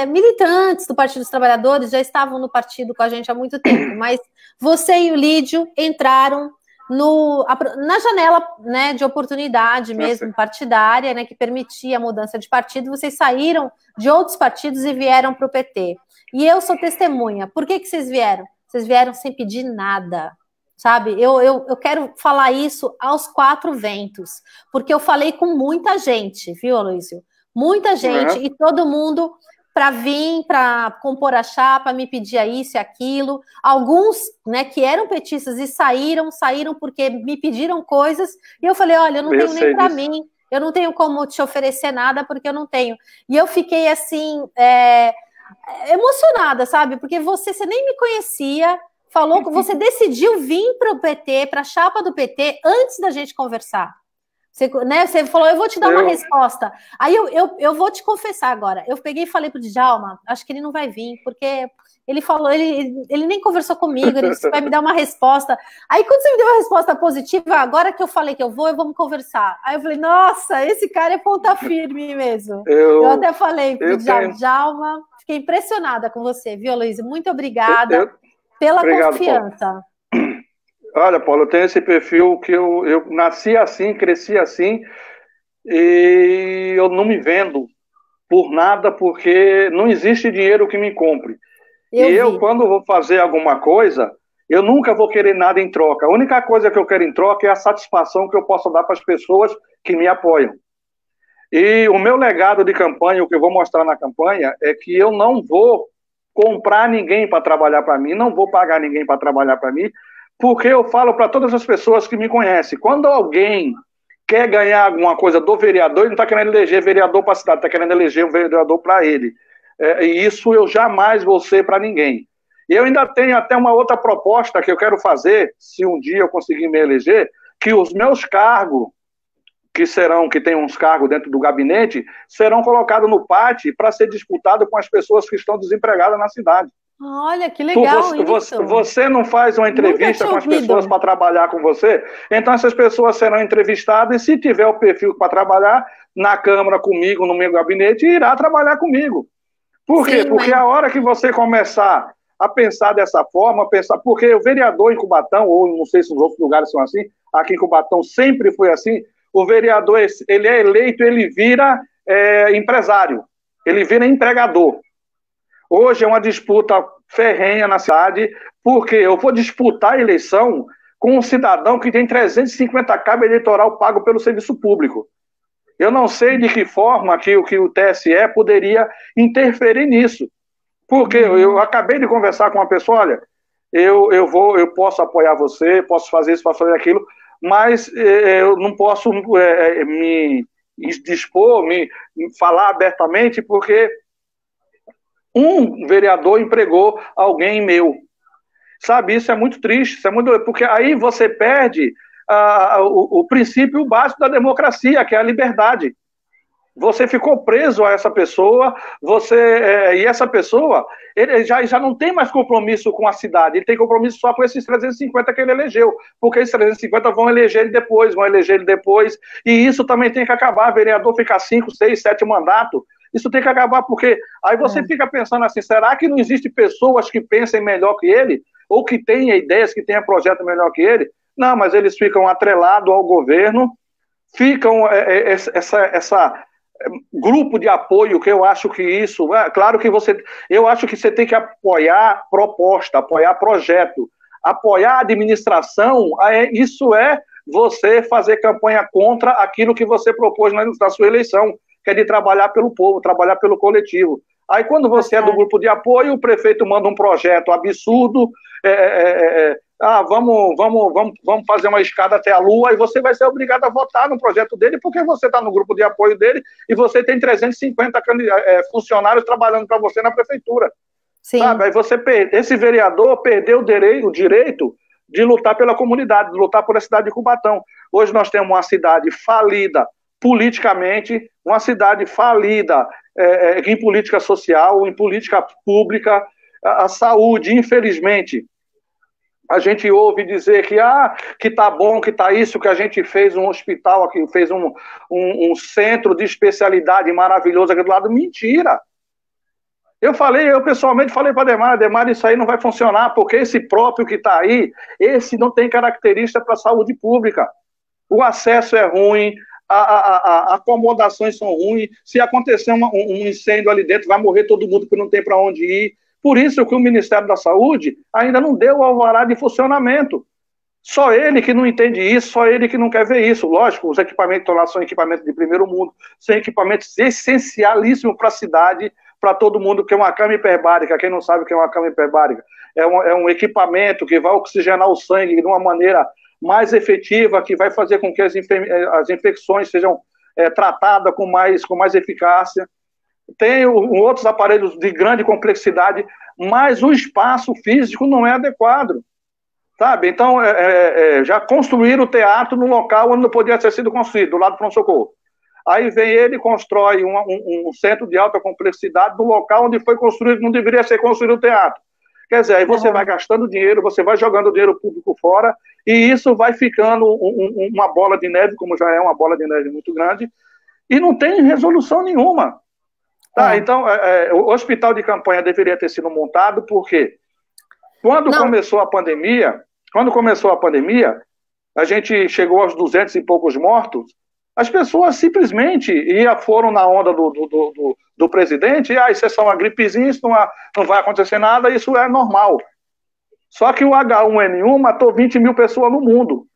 militantes do Partido dos Trabalhadores, já estavam no partido com a gente há muito tempo, mas você e o Lídio entraram na janela, né, de oportunidade mesmo partidária, né, que permitia a mudança de partido. Vocês saíram de outros partidos e vieram para o PT. E eu sou testemunha. Por que vocês vieram? Vocês vieram sem pedir nada, sabe? Eu quero falar isso aos quatro ventos, porque eu falei com muita gente, viu, Aloísio? Muita gente, e todo mundo para vir, para compor a chapa, me pedia isso e aquilo. Alguns, né, que eram petistas e saíram porque me pediram coisas, e eu falei, olha, eu não tenho nem para mim, eu não tenho como te oferecer nada, porque eu não tenho. E eu fiquei assim... emocionada, sabe? Porque você nem me conhecia, falou que você decidiu vir para o PT, para a chapa do PT, antes da gente conversar. Você falou, eu vou te dar uma resposta. Aí eu vou te confessar agora. Eu peguei e falei para o Djalma, acho que ele não vai vir, porque ele falou, ele nem conversou comigo, ele disse, vai me dar uma resposta. Aí quando você me deu uma resposta positiva, agora que eu falei que eu vamos conversar. Aí eu falei, nossa, esse cara é ponta firme mesmo. Eu até falei para o Djalma, fiquei impressionada com você, viu, Luiz? Muito obrigada pela confiança. Paulo. Olha, Paulo, eu tenho esse perfil que eu nasci assim, cresci assim, e eu não me vendo por nada, porque não existe dinheiro que me compre. Eu, quando vou fazer alguma coisa, eu nunca vou querer nada em troca. A única coisa que eu quero em troca é a satisfação que eu posso dar para as pessoas que me apoiam. E o meu legado de campanha, o que eu vou mostrar na campanha, é que eu não vou comprar ninguém para trabalhar para mim, não vou pagar ninguém para trabalhar para mim, porque eu falo para todas as pessoas que me conhecem, quando alguém quer ganhar alguma coisa do vereador, ele não está querendo eleger vereador para a cidade, está querendo eleger um vereador para ele. E isso eu jamais vou ser para ninguém. E eu ainda tenho até uma outra proposta que eu quero fazer, se um dia eu conseguir me eleger, que os meus cargos, que tem uns cargos dentro do gabinete, serão colocados no pátio para ser disputado com as pessoas que estão desempregadas na cidade. Olha, que legal isso. Você não faz uma entrevista com as pessoas para trabalhar com você? Então essas pessoas serão entrevistadas e se tiver o perfil para trabalhar na Câmara comigo, no meu gabinete, irá trabalhar comigo. Por quê? Porque a hora que você começar a pensar dessa forma, porque o vereador em Cubatão, ou não sei se nos outros lugares são assim, aqui em Cubatão sempre foi assim, o vereador, ele é eleito, ele vira empresário, ele vira empregador. Hoje é uma disputa ferrenha na cidade, porque eu vou disputar a eleição com um cidadão que tem 350 cabos eleitoral pago pelo serviço público. Eu não sei de que forma que o TSE poderia interferir nisso. Porque eu acabei de conversar com uma pessoa, olha, eu posso apoiar você, posso fazer isso, posso fazer aquilo, mas eu não posso me dispor, me falar abertamente, porque um vereador empregou alguém meu. Sabe, isso é muito triste, isso é muito, porque aí você perde o princípio básico da democracia, que é a liberdade. Você ficou preso a essa pessoa, e essa pessoa ele já não tem mais compromisso com a cidade, ele tem compromisso só com esses 350 que ele elegeu, porque esses 350 vão eleger ele depois, e isso também tem que acabar. Vereador ficar 5, 6, 7 mandatos, isso tem que acabar, porque aí você fica pensando assim, será que não existem pessoas que pensem melhor que ele, ou que tenham ideias, que tenham projeto melhor que ele? Não, mas eles ficam atrelados ao governo, ficam essa grupo de apoio, que eu acho que isso, claro que eu acho que você tem que apoiar proposta, apoiar projeto, apoiar a administração, isso é você fazer campanha contra aquilo que você propôs na sua eleição, que é de trabalhar pelo povo, trabalhar pelo coletivo. Aí quando você é do grupo de apoio, o prefeito manda um projeto absurdo, vamos fazer uma escada até a Lua, e você vai ser obrigado a votar no projeto dele, porque você está no grupo de apoio dele e você tem 350 funcionários trabalhando para você na prefeitura. Sim. Sabe? Aí esse vereador perdeu o direito de lutar pela comunidade, de lutar por a cidade de Cubatão. Hoje nós temos uma cidade falida politicamente, uma cidade falida em política social, em política pública, a saúde, infelizmente. A gente ouve dizer que tá bom, que tá isso, que a gente fez um hospital aqui, fez um centro de especialidade maravilhoso aqui do lado. Mentira! Eu pessoalmente falei para Demar, isso aí não vai funcionar, porque esse próprio que está aí, esse não tem característica para a saúde pública. O acesso é ruim, as acomodações são ruins, se acontecer um incêndio ali dentro, vai morrer todo mundo que não tem para onde ir. Por isso que o Ministério da Saúde ainda não deu o alvará de funcionamento. Só ele que não entende isso, só ele que não quer ver isso. Lógico, os equipamentos lá são equipamentos de primeiro mundo, são equipamentos essencialíssimos para a cidade, para todo mundo, que é uma cama hiperbárica. Quem não sabe o que é uma cama hiperbárica? É um equipamento que vai oxigenar o sangue de uma maneira mais efetiva, que vai fazer com que as infecções sejam tratadas com mais eficácia. Tem outros aparelhos de grande complexidade, mas o espaço físico não é adequado, sabe? Então, já construíram o teatro no local onde não podia ter sido construído, do lado do pronto-socorro. Aí vem ele e constrói um centro de alta complexidade no local onde foi construído, não deveria ser construído o teatro. Quer dizer, aí você vai gastando dinheiro, você vai jogando dinheiro público fora, e isso vai ficando uma bola de neve, como já é uma bola de neve muito grande, e não tem resolução nenhuma. Tá, então, o hospital de campanha deveria ter sido montado, porque quando começou a pandemia, a gente chegou aos 200 e poucos mortos, as pessoas simplesmente foram na onda do presidente, isso é só uma gripezinha, isso não vai acontecer nada, isso é normal. Só que o H1N1 matou 20 mil pessoas no mundo.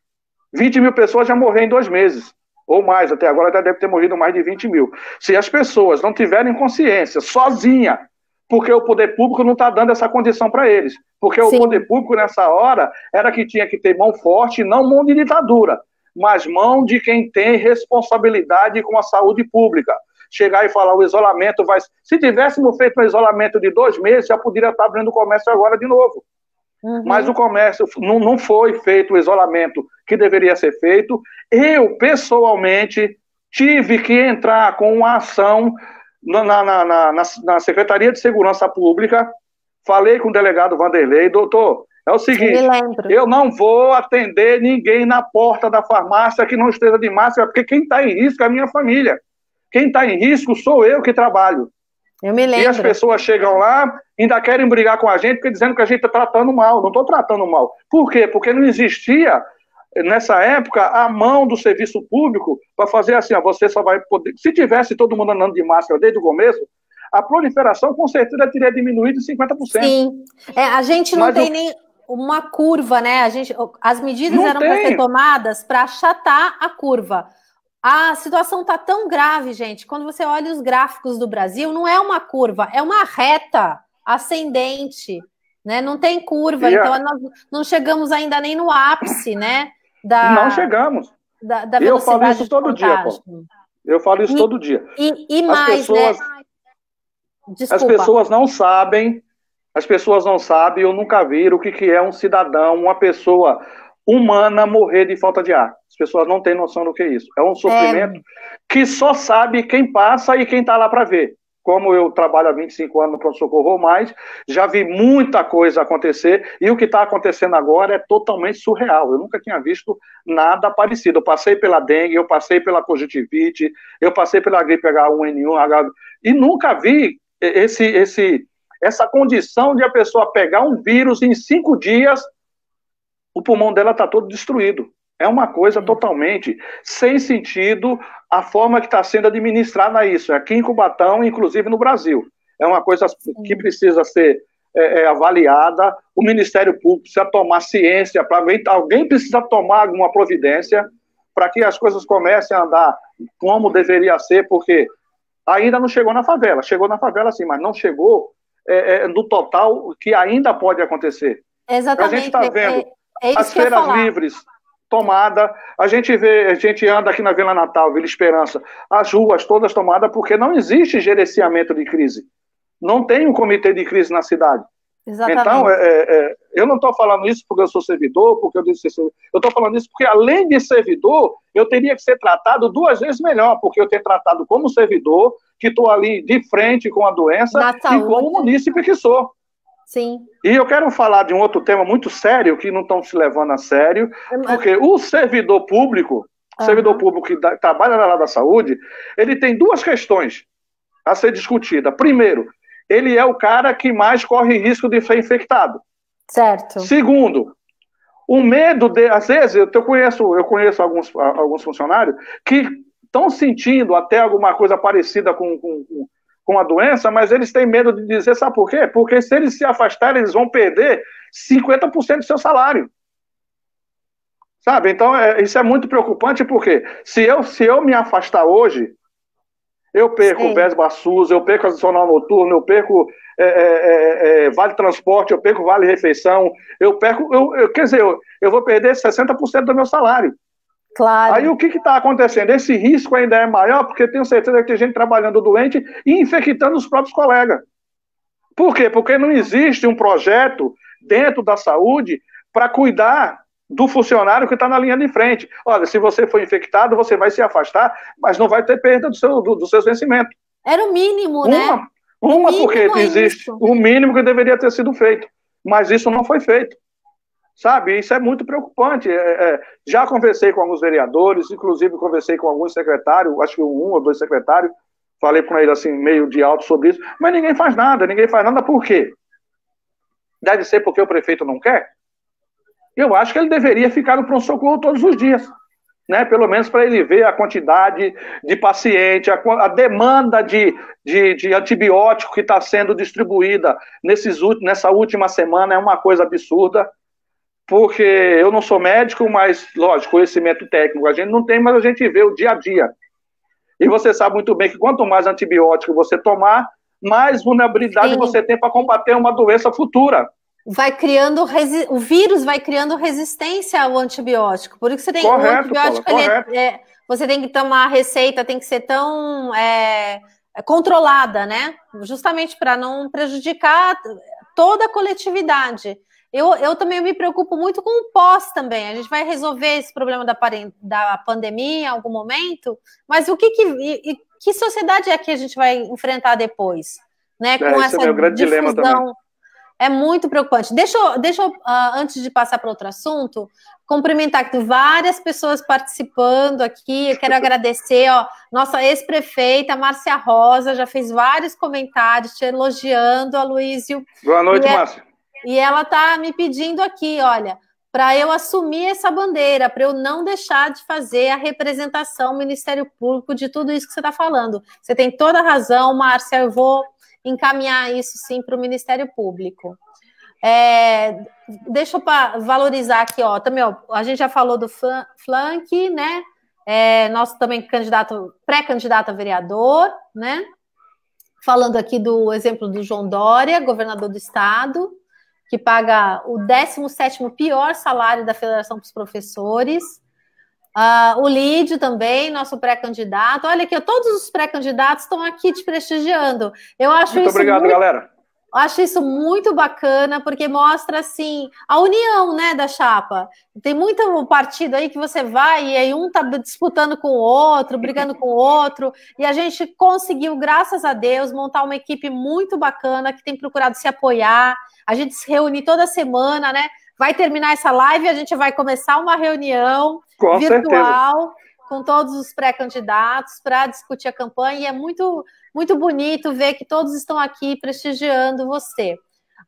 20 mil pessoas já morreram em 2 meses. Ou mais, até agora já deve ter morrido mais de 20 mil. Se as pessoas não tiverem consciência, sozinha, porque o poder público não está dando essa condição para eles. Porque o poder público, nessa hora, era que tinha que ter mão forte, não mão de ditadura, mas mão de quem tem responsabilidade com a saúde pública. Chegar e falar, o isolamento vai... Se tivéssemos feito um isolamento de 2 meses, já poderia estar abrindo o comércio agora de novo. Mas o comércio não foi feito o isolamento que deveria ser feito. Eu, pessoalmente, tive que entrar com uma ação na Secretaria de Segurança Pública. Falei com o delegado Vanderlei, doutor, é o seguinte, eu não vou atender ninguém na porta da farmácia que não esteja de máscara, porque quem está em risco é a minha família. Quem está em risco sou eu que trabalho. Eu me lembro. E as pessoas chegam lá, ainda querem brigar com a gente, porque dizendo que a gente está tratando mal. Não estou tratando mal. Por quê? Porque não existia, nessa época, a mão do serviço público para fazer assim, você só vai poder... Se tivesse todo mundo andando de máscara desde o começo, a proliferação com certeza teria diminuído em 50%. Sim. A gente não tem nem uma curva, né? As medidas eram para ser tomadas para achatar a curva. A situação está tão grave, gente. Quando você olha os gráficos do Brasil, não é uma curva, é uma reta ascendente, né? Não tem curva, então nós não chegamos ainda nem no ápice, né? Não chegamos. Da velocidade. Eu falo isso todo dia, pô. Eu falo isso todo dia. E mais, pessoas, né? Desculpa. As pessoas não sabem, eu nunca vi o que é um cidadão, uma pessoa humana morrer de falta de ar. As pessoas não têm noção do que é isso. É um sofrimento que só sabe quem passa e quem está lá para ver. Como eu trabalho há 25 anos no pronto-socorro ou mais, já vi muita coisa acontecer, e o que está acontecendo agora é totalmente surreal. Eu nunca tinha visto nada parecido. Eu passei pela dengue, eu passei pela conjuntivite, eu passei pela gripe H1N1, e nunca vi essa condição de a pessoa pegar um vírus e em 5 dias o pulmão dela está todo destruído. É uma coisa totalmente sem sentido a forma que está sendo administrada isso, aqui em Cubatão, inclusive no Brasil. É uma coisa que precisa ser avaliada, o Ministério Público precisa tomar ciência, alguém precisa tomar alguma providência para que as coisas comecem a andar como deveria ser, porque ainda não chegou na favela. Chegou na favela sim, mas não chegou no total que ainda pode acontecer. Exatamente. A gente está vendo É isso as que eu ia feiras falar. livres, tomada. A gente anda aqui na Vila Natal, Vila Esperança, as ruas todas tomadas porque não existe gerenciamento de crise. Não tem um comitê de crise na cidade. Então, Exatamente. eu não estou falando isso porque eu sou servidor, porque eu disse ser servidor. Eu estou falando isso porque, além de servidor, eu teria que ser tratado 2 vezes melhor, porque eu tenho tratado como servidor, que estou ali de frente com a doença, Na e como saúde, munícipe que sou. sim. E eu quero falar de um outro tema muito sério, que não estão se levando a sério, porque o servidor público que trabalha na área da saúde, ele tem 2 questões a ser discutida. Primeiro, ele é o cara que mais corre risco de ser infectado. Certo. Segundo, o medo de, às vezes, eu conheço alguns funcionários que estão sentindo até alguma coisa parecida com a doença, mas eles têm medo de dizer, sabe por quê? Porque se eles se afastarem, eles vão perder 50% do seu salário. Sabe? Então, isso é muito preocupante, porque se eu me afastar hoje, eu perco Vesba SUS, eu perco adicional noturno, eu perco vale transporte, eu perco vale refeição, quer dizer, eu vou perder 60% do meu salário. Claro. Aí o que está acontecendo? Esse risco ainda é maior, porque tenho certeza que tem gente trabalhando doente e infectando os próprios colegas. Por quê? Porque não existe um projeto dentro da saúde para cuidar do funcionário que está na linha de frente. Olha, se você for infectado, você vai se afastar, mas não vai ter perda dos seus vencimentos. Era o mínimo, né? Uma porque existe o mínimo que deveria ter sido feito, mas isso não foi feito. Sabe, isso é muito preocupante. Já conversei com alguns vereadores, inclusive conversei com alguns secretários, acho que 1 ou 2 secretários, falei com eles assim, meio de alto sobre isso, mas ninguém faz nada por quê? Deve ser porque o prefeito não quer? Eu acho que ele deveria ficar no pronto-socorro todos os dias, né? Pelo menos para ele ver a quantidade de paciente, a demanda de antibiótico que está sendo distribuída nessa última semana é uma coisa absurda. Porque eu não sou médico, mas, lógico, conhecimento técnico a gente não tem, mas a gente vê o dia a dia. E você sabe muito bem que quanto mais antibiótico você tomar, mais vulnerabilidade você tem para combater uma doença futura. O vírus vai criando resistência ao antibiótico. Por isso que você tem correto, o antibiótico, Paula, você tem que tomar a receita, tem que ser tão controlada, né? Justamente para não prejudicar toda a coletividade. Eu também me preocupo muito com o pós também. A gente vai resolver esse problema da pandemia em algum momento, mas que sociedade é que a gente vai enfrentar depois? Né? Com essa esse é meu grande dilema também. É muito preocupante. Deixa eu antes de passar para outro assunto, cumprimentar que tem várias pessoas participando aqui. Eu quero agradecer, nossa ex-prefeita, Márcia Rosa, já fez vários comentários te elogiando, Aloysio. Boa noite, Márcia. E ela está me pedindo aqui, olha, para eu assumir essa bandeira, para eu não deixar de fazer a representação Ministério Público de tudo isso que você está falando. Você tem toda a razão, Márcia, eu vou encaminhar isso sim para o Ministério Público. Deixa eu valorizar aqui, também, a gente já falou do Flank, né? Nosso também pré-candidato a vereador, né? Falando aqui do exemplo do João Dória, governador do estado, que paga o 17º pior salário da Federação para os Professores. O Lídio também, nosso pré-candidato. Olha aqui, todos os pré-candidatos estão aqui te prestigiando. Eu acho muito obrigado, galera. Acho isso muito bacana, porque mostra, assim, a união, né, da chapa. Tem muito partido aí que você vai e aí um tá disputando com o outro, brigando com o outro, e a gente conseguiu, graças a Deus, montar uma equipe muito bacana, que tem procurado se apoiar. A gente se reúne toda semana, né? Vai terminar essa live e a gente vai começar uma reunião virtual com todos os pré-candidatos para discutir a campanha, e é muito, muito bonito ver que todos estão aqui prestigiando você.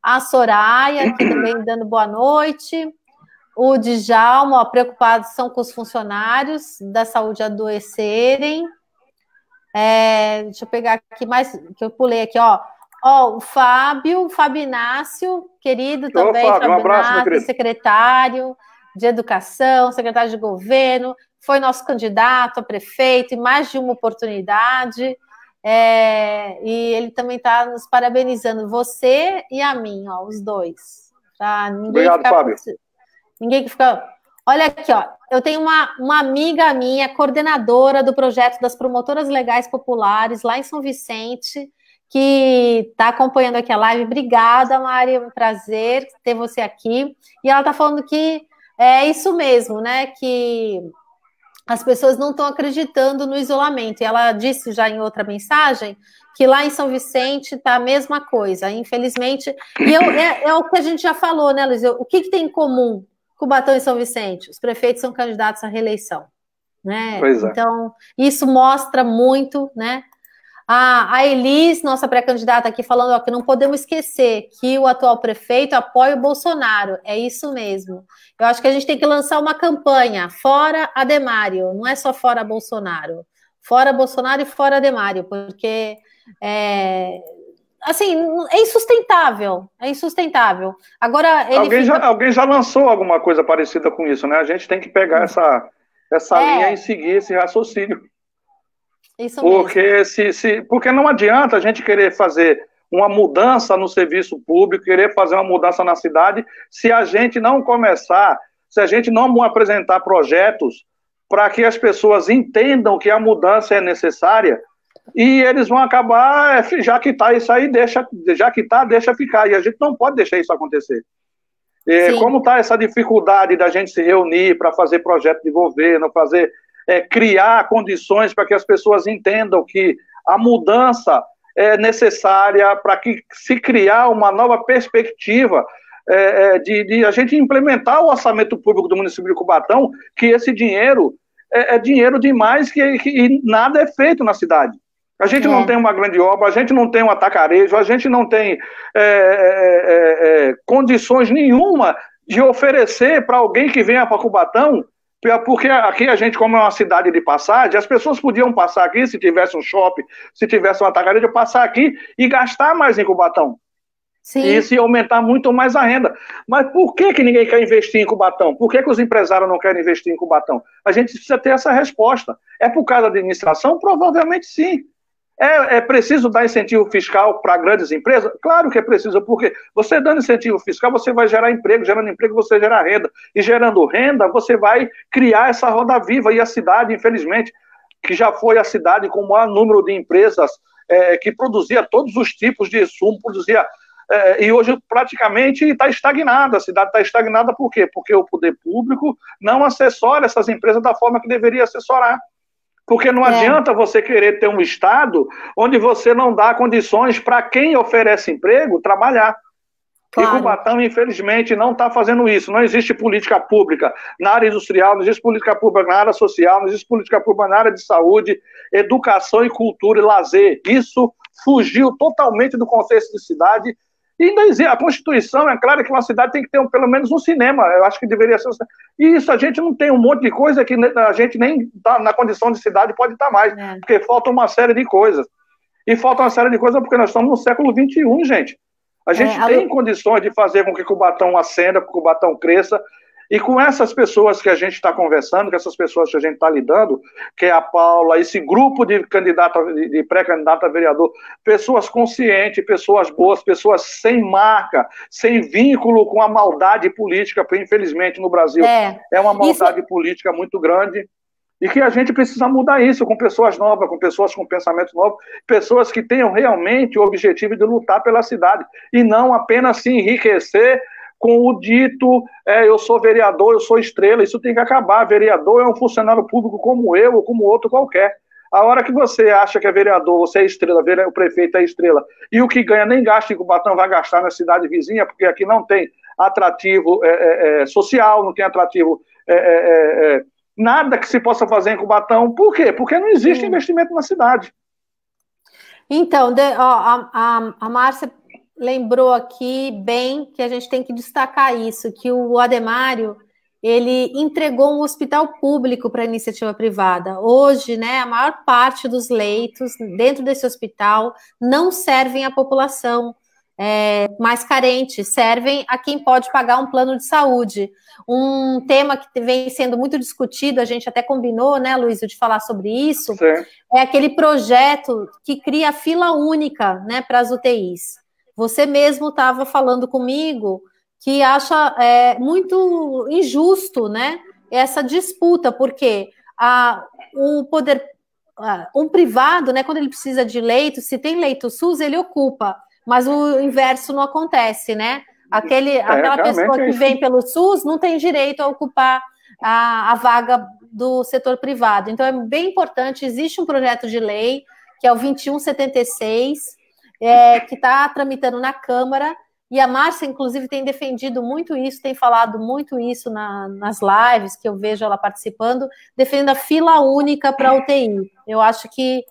A Soraya aqui também dando boa noite, o Djalma, preocupados são com os funcionários da saúde adoecerem. Deixa eu pegar aqui mais, que eu pulei aqui, o Fábio Inácio, querido também, Fábio, um abraço, meu querido. Secretário de Educação, secretário de Governo, foi nosso candidato a prefeito em mais de uma oportunidade, e ele também está nos parabenizando, você e a mim, os dois. Tá? Obrigado, Fábio. Ninguém que fica... Olha aqui, ó. Eu tenho uma amiga minha, coordenadora do projeto das promotoras legais populares, lá em São Vicente, que está acompanhando aqui a live. Obrigada, Mari, é um prazer ter você aqui. E ela está falando que é isso mesmo, né? Que as pessoas não estão acreditando no isolamento. E ela disse já em outra mensagem que lá em São Vicente está a mesma coisa, infelizmente. E é o que a gente já falou, né, Luiz? O que tem em comum Cubatão e São Vicente? Os prefeitos são candidatos à reeleição, né? Pois é. Então, isso mostra muito, né? A Elis, nossa pré-candidata aqui, falando ó, que não podemos esquecer que o atual prefeito apoia o Bolsonaro. É isso mesmo. Eu acho que a gente tem que lançar uma campanha, fora Ademário, não é só fora Bolsonaro. Fora Bolsonaro e fora Ademário, porque assim, é insustentável. É insustentável. Agora, alguém já lançou alguma coisa parecida com isso, né? A gente tem que pegar essa linha e seguir esse raciocínio. Isso porque porque não adianta a gente querer fazer uma mudança no serviço público, querer fazer uma mudança na cidade, se a gente não começar, se a gente não apresentar projetos para que as pessoas entendam que a mudança é necessária, e eles vão acabar, já que está isso aí, deixa ficar, e a gente não pode deixar isso acontecer. Como está essa dificuldade da gente se reunir para fazer projeto de governo, criar condições para que as pessoas entendam que a mudança é necessária para que se criar uma nova perspectiva de a gente implementar o orçamento público do município de Cubatão, que esse dinheiro é dinheiro demais e nada é feito na cidade. A gente não tem uma grande obra, a gente não tem um atacarejo, a gente não tem condições nenhuma de oferecer para alguém que venha para Cubatão. Porque aqui a gente, como é uma cidade de passagem, as pessoas podiam passar aqui, se tivesse um shopping, se tivesse um atacarejo, passar aqui e gastar mais em Cubatão. Sim. E isso ia aumentar muito mais a renda. Mas por que ninguém quer investir em Cubatão? Por que os empresários não querem investir em Cubatão? A gente precisa ter essa resposta. É por causa da administração? Provavelmente sim. É preciso dar incentivo fiscal para grandes empresas? Claro que é preciso, porque você dando incentivo fiscal, você vai gerar emprego, gerando emprego você gera renda, e gerando renda você vai criar essa roda viva, e a cidade, infelizmente, que já foi a cidade com o maior número de empresas que produzia todos os tipos de insumo, e hoje praticamente está estagnada. A cidade está estagnada por quê? Porque o poder público não assessora essas empresas da forma que deveria assessorar. Porque não adianta você querer ter um estado onde você não dá condições para quem oferece emprego trabalhar. Claro. E Cubatão, infelizmente, não está fazendo isso. Não existe política pública na área industrial, não existe política pública na área social, não existe política pública na área de saúde, educação e cultura e lazer. Isso fugiu totalmente do contexto de cidade. E ainda existe, a Constituição é clara que uma cidade tem que ter pelo menos um cinema. Eu acho que deveria ser. E isso a gente não tem, um monte de coisa que a gente nem tá na condição de cidade pode estar mais, porque falta uma série de coisas. E falta uma série de coisas porque nós estamos no século XXI, gente. A gente tem condições de fazer com que Cubatão ascenda, que Cubatão cresça. E com essas pessoas que a gente está conversando, com essas pessoas que a gente está lidando, que é a Paula, esse grupo de de pré-candidato a vereador, pessoas conscientes, pessoas boas, pessoas sem marca, sem vínculo com a maldade política, porque infelizmente no Brasil é uma maldade política muito grande, e que a gente precisa mudar isso com pessoas novas, com pessoas com pensamentos novos, pessoas que tenham realmente o objetivo de lutar pela cidade, e não apenas se enriquecer com o dito, eu sou vereador, eu sou estrela. Isso tem que acabar. Vereador é um funcionário público como eu ou como outro qualquer. A hora que você acha que é vereador, você é estrela, o prefeito é estrela, e o que ganha nem gasta em Cubatão, vai gastar na cidade vizinha, porque aqui não tem atrativo social, não tem atrativo nada que se possa fazer em Cubatão. Por quê? Porque não existe investimento na cidade. Então, a Márcia lembrou aqui bem que a gente tem que destacar isso, que o Ademário, ele entregou um hospital público para a iniciativa privada. Hoje, né, a maior parte dos leitos dentro desse hospital não servem à população mais carente, servem a quem pode pagar um plano de saúde. Um tema que vem sendo muito discutido, a gente até combinou, né, Luísa, de falar sobre isso, é aquele projeto que cria fila única, né, para as UTIs. Você mesmo estava falando comigo que acha muito injusto, né, essa disputa, porque o poder, um privado, né, quando ele precisa de leito, se tem leito SUS, ele ocupa, mas o inverso não acontece, né? Aquela pessoa que vem pelo SUS não tem direito a ocupar a vaga do setor privado. Então, é bem importante, existe um projeto de lei, que é o 2176, que está tramitando na Câmara, e a Márcia, inclusive, tem defendido muito isso, tem falado muito isso nas lives, que eu vejo ela participando, defendendo a fila única para a UTI. Eu acho que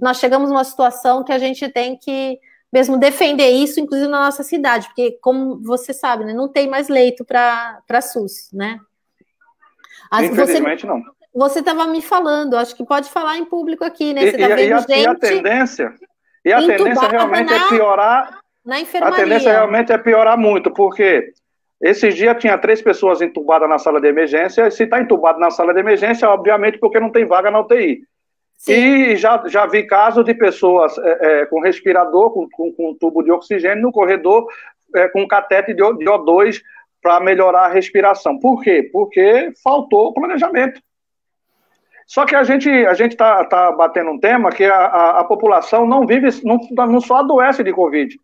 nós chegamos numa situação que a gente tem que mesmo defender isso, inclusive na nossa cidade, porque, como você sabe, né, não tem mais leito para SUS, né? Infelizmente, não. Você estava me falando, acho que pode falar em público aqui, né? Você está vendo gente... E a tendência realmente é piorar... Na enfermaria. A tendência realmente é piorar muito, porque esses dias tinha 3 pessoas entubadas na sala de emergência, e se está entubado na sala de emergência, obviamente porque não tem vaga na UTI. Sim. E já vi casos de pessoas com respirador, com tubo de oxigênio no corredor, com catete de O2 para melhorar a respiração. Por quê? Porque faltou planejamento. Só que a gente está batendo um tema que a população não vive, não só adoece de Covid.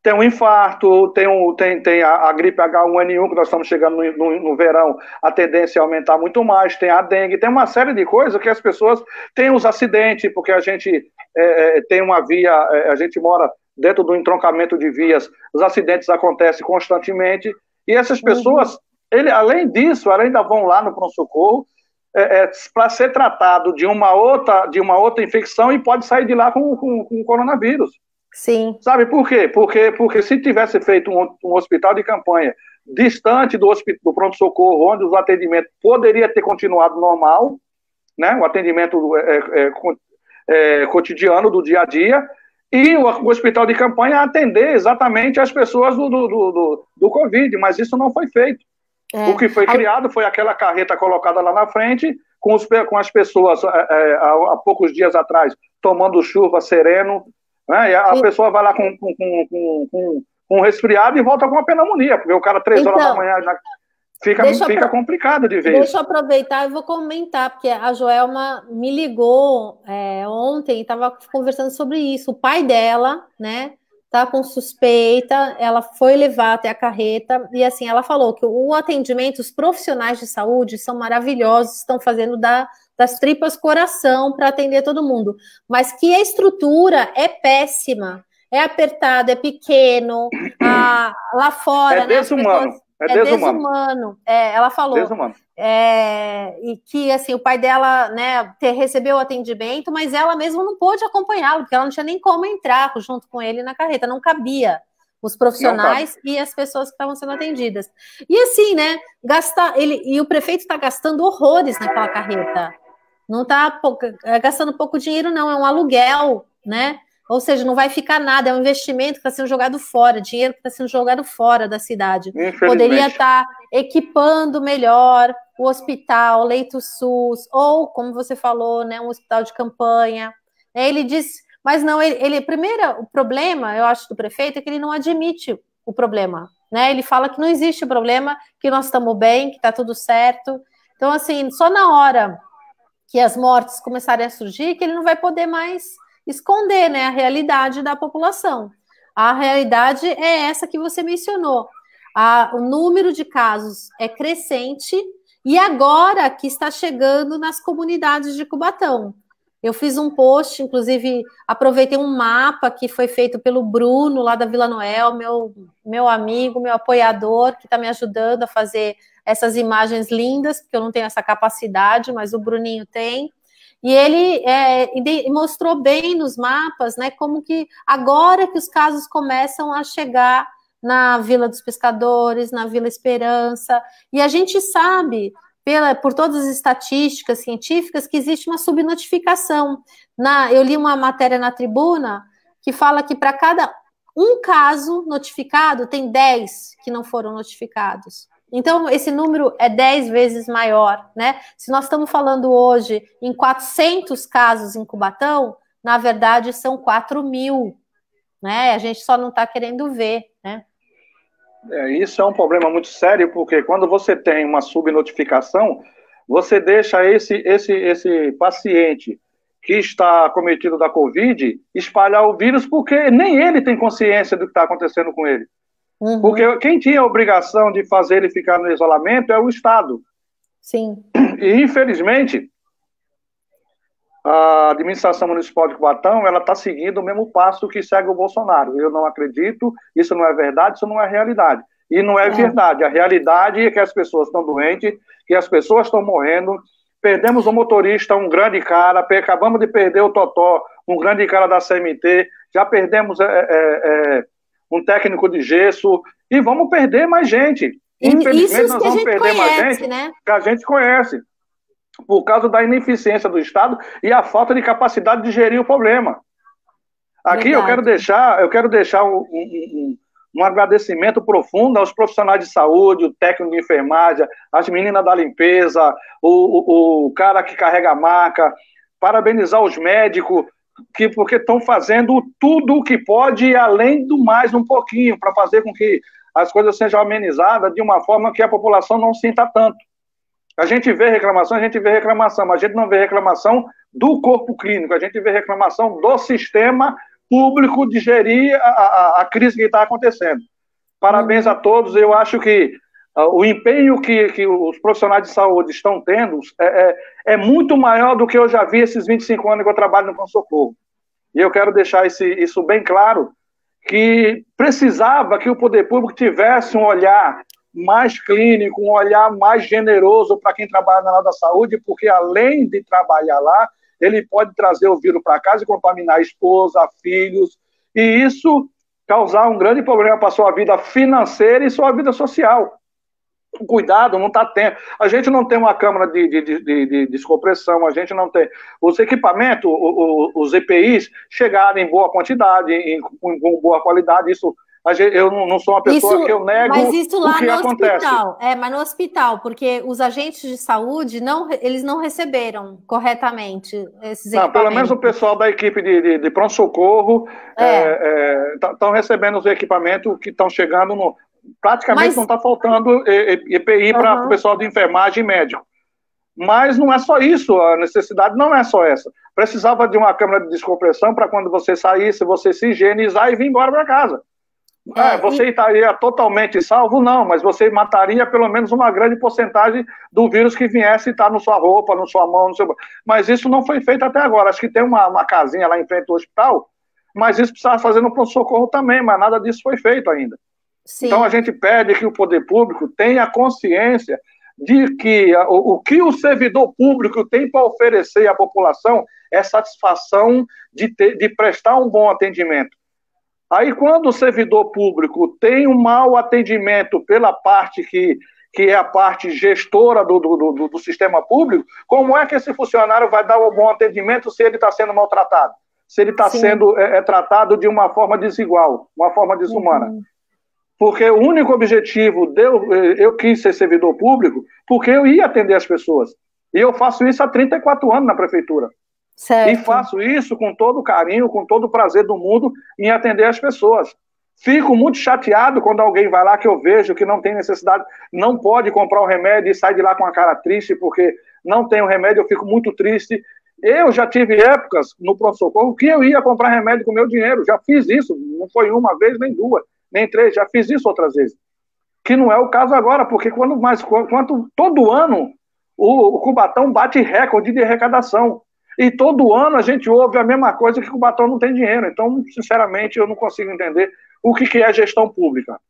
Tem um infarto, tem a gripe H1N1, que nós estamos chegando no verão, a tendência é aumentar muito mais, tem a dengue, tem uma série de coisas que as pessoas têm os acidentes, porque a gente tem uma via, a gente mora dentro do entroncamento de vias, os acidentes acontecem constantemente, e essas pessoas, além disso, ainda vão lá no pronto-socorro para ser tratado de uma outra infecção e pode sair de lá com coronavírus. Sim. Sabe por quê? Porque se tivesse feito um hospital de campanha distante do pronto-socorro, onde os atendimentos poderia ter continuado normal, né? O atendimento cotidiano do dia a dia, e o hospital de campanha atender exatamente as pessoas do Covid, mas isso não foi feito. O que foi criado foi aquela carreta colocada lá na frente, com as pessoas há poucos dias atrás tomando chuva sereno, né? E a pessoa vai lá com um resfriado e volta com uma pneumonia, porque o cara 3 horas da manhã já fica complicado de ver. Deixa eu aproveitar e vou comentar, porque a Joelma me ligou ontem e estava conversando sobre isso. O pai dela, né, tá com suspeita, ela foi levar até a carreta, e assim, ela falou que o atendimento, os profissionais de saúde são maravilhosos, estão fazendo das tripas coração para atender todo mundo, mas que a estrutura é péssima, é apertado, é pequeno, lá fora, né, desumano. Desumano. Ela falou. Desumano. E que assim, o pai dela, né, recebeu o atendimento, mas ela mesma não pôde acompanhá-lo, porque ela não tinha nem como entrar junto com ele na carreta, não cabia os profissionais e as pessoas que estavam sendo atendidas. E assim, né, e o prefeito está gastando horrores naquela carreta. Não está gastando pouco dinheiro, não, é um aluguel, né? Ou seja, não vai ficar nada, é um investimento que está sendo jogado fora, dinheiro que está sendo jogado fora da cidade. Poderia estar equipando melhor o hospital, leito SUS, ou, como você falou, né, um hospital de campanha. Ele disse, mas não, primeiro, o problema, eu acho, do prefeito é que ele não admite o problema, né? Ele fala que não existe o problema, que nós estamos bem, que está tudo certo. Então, assim, só na hora que as mortes começarem a surgir, que ele não vai poder mais esconder, né, a realidade da população. A realidade é essa que você mencionou. O número de casos é crescente e agora que está chegando nas comunidades de Cubatão. Eu fiz um post, inclusive aproveitei um mapa que foi feito pelo Bruno, lá da Vila Noel, meu amigo, meu apoiador, que está me ajudando a fazer essas imagens lindas, porque eu não tenho essa capacidade, mas o Bruninho tem. E ele mostrou bem nos mapas, né, como que agora que os casos começam a chegar na Vila dos Pescadores, na Vila Esperança, e a gente sabe, por todas as estatísticas científicas, que existe uma subnotificação. Eu li uma matéria na Tribuna que fala que para cada um caso notificado, tem 10 que não foram notificados. Então, esse número é 10 vezes maior, né? Se nós estamos falando hoje em 400 casos em Cubatão, na verdade são 4.000, né? A gente só não está querendo ver, né? Isso é um problema muito sério, porque quando você tem uma subnotificação, você deixa esse paciente que está cometido da Covid espalhar o vírus, porque nem ele tem consciência do que está acontecendo com ele. Uhum. Porque quem tinha a obrigação de fazer ele ficar no isolamento é o Estado. Sim. E, infelizmente, a administração municipal de Cubatão, ela está seguindo o mesmo passo que segue o Bolsonaro. Eu não acredito, isso não é verdade, isso não é realidade. E não é verdade. A realidade é que as pessoas estão doentes, que as pessoas estão morrendo. Perdemos um motorista, um grande cara, acabamos de perder o Totó, um grande cara da CMT, já perdemos um técnico de gesso, e vamos perder mais gente. Infelizmente, nós vamos perder mais gente, né? Que a gente conhece, por causa da ineficiência do Estado e a falta de capacidade de gerir o problema. Aqui eu quero deixar um agradecimento profundo aos profissionais de saúde, o técnico de enfermagem, as meninas da limpeza, o cara que carrega a maca, parabenizar os médicos, porque estão fazendo tudo o que pode e além do mais um pouquinho, para fazer com que as coisas sejam amenizadas de uma forma que a população não sinta tanto. A gente vê reclamação, mas a gente não vê reclamação do corpo clínico, a gente vê reclamação do sistema público de gerir a crise que está acontecendo. Parabéns a todos, eu acho que o empenho que os profissionais de saúde estão tendo é muito maior do que eu já vi esses 25 anos que eu trabalho no pronto-socorro. E eu quero deixar isso bem claro, que precisava que o poder público tivesse um olhar mais clínico, um olhar mais generoso para quem trabalha na área da saúde, porque além de trabalhar lá, ele pode trazer o vírus para casa e contaminar a esposa, filhos, e isso causar um grande problema para a sua vida financeira e sua vida social. Cuidado, não está tendo. A gente não tem uma câmara de descompressão, a gente não tem. Os equipamentos, os EPIs, chegaram em boa quantidade, com boa qualidade, isso. Eu não sou uma pessoa que eu nego o que acontece. Mas no hospital, porque os agentes de saúde, eles não receberam corretamente esses equipamentos. Pelo menos o pessoal da equipe de pronto-socorro estão recebendo os equipamentos que estão chegando praticamente não está faltando EPI para o pessoal de enfermagem e médico. Mas não é só isso, a necessidade não é só essa. Precisava de uma câmara de descompressão para quando você saísse, você se higienizar e vir embora para casa. Você estaria totalmente salvo? Não, mas você mataria pelo menos uma grande porcentagem do vírus que viesse estar na sua roupa, na sua mão, no seu... Mas isso não foi feito até agora. Acho que tem uma casinha lá em frente do hospital, mas isso precisava fazer no pronto-socorro também, mas nada disso foi feito ainda. Sim. Então a gente pede que o poder público tenha consciência de que o que o servidor público tem para oferecer à população é satisfação de prestar um bom atendimento. Aí, quando o servidor público tem um mau atendimento pela parte que é a parte gestora do sistema público, como é que esse funcionário vai dar um bom atendimento se ele está sendo maltratado? Se ele está sendo tratado de uma forma desigual, uma forma desumana? Porque o único objetivo eu quis ser servidor público porque eu ia atender as pessoas. E eu faço isso há 34 anos na prefeitura. Certo. E faço isso com todo o carinho, com todo o prazer do mundo em atender as pessoas. Fico muito chateado quando alguém vai lá que eu vejo que não tem necessidade, não pode comprar um remédio e sai de lá com a cara triste porque não tem o remédio, eu fico muito triste. Eu já tive épocas no pronto-socorro que eu ia comprar remédio com meu dinheiro, já fiz isso, não foi uma vez, nem duas, nem três, já fiz isso outras vezes. Que não é o caso agora, porque quanto todo ano o Cubatão bate recorde de arrecadação. E todo ano a gente ouve a mesma coisa, que o Cubatão não tem dinheiro. Então, sinceramente, eu não consigo entender o que é gestão pública.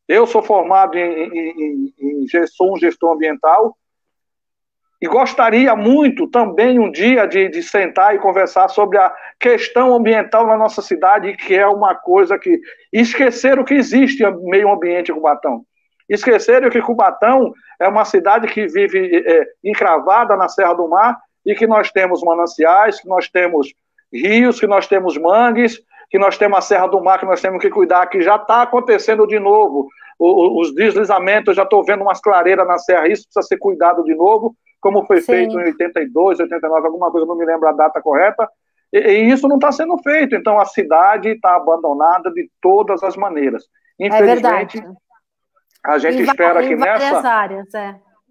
Eu sou formado sou um gestor ambiental e gostaria muito também um dia de sentar e conversar sobre a questão ambiental na nossa cidade, que é uma coisa que esqueceram que existe meio ambiente em Cubatão. Esqueceram que Cubatão é uma cidade que vive encravada na Serra do Mar, e que nós temos mananciais, que nós temos rios, que nós temos mangues, que nós temos a Serra do Mar, que nós temos que cuidar, que já está acontecendo de novo. Os deslizamentos, eu já estou vendo umas clareiras na serra, isso precisa ser cuidado de novo, como foi feito em 82, 89, alguma coisa, não me lembro a data correta, e isso não está sendo feito. Então a cidade está abandonada de todas as maneiras. Infelizmente, A gente espera que nessa... Em várias áreas,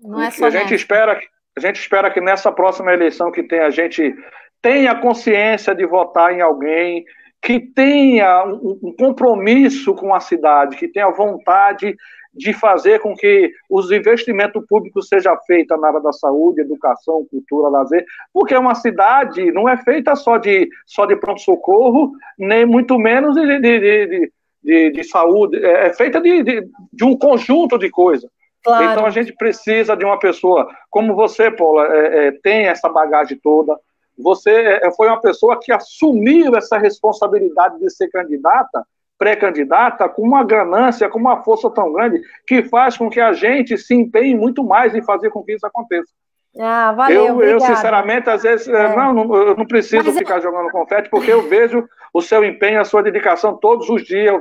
não é só a gente espera que nessa próxima eleição que a gente tenha consciência de votar em alguém, que tenha um compromisso com a cidade, que tenha vontade de fazer com que os investimentos públicos sejam feitos na área da saúde, educação, cultura, lazer, porque uma cidade não é feita só de pronto-socorro, nem muito menos de saúde, é feita de um conjunto de coisas. Claro. Então a gente precisa de uma pessoa como você, Paula, tem essa bagagem toda. Você foi uma pessoa que assumiu essa responsabilidade de ser candidata, pré-candidata, com uma ganância, com uma força tão grande, que faz com que a gente se empenhe muito mais em fazer com que isso aconteça. Ah, valeu, eu sinceramente, às vezes, eu não preciso ficar jogando confete, porque eu vejo o seu empenho, a sua dedicação todos os dias.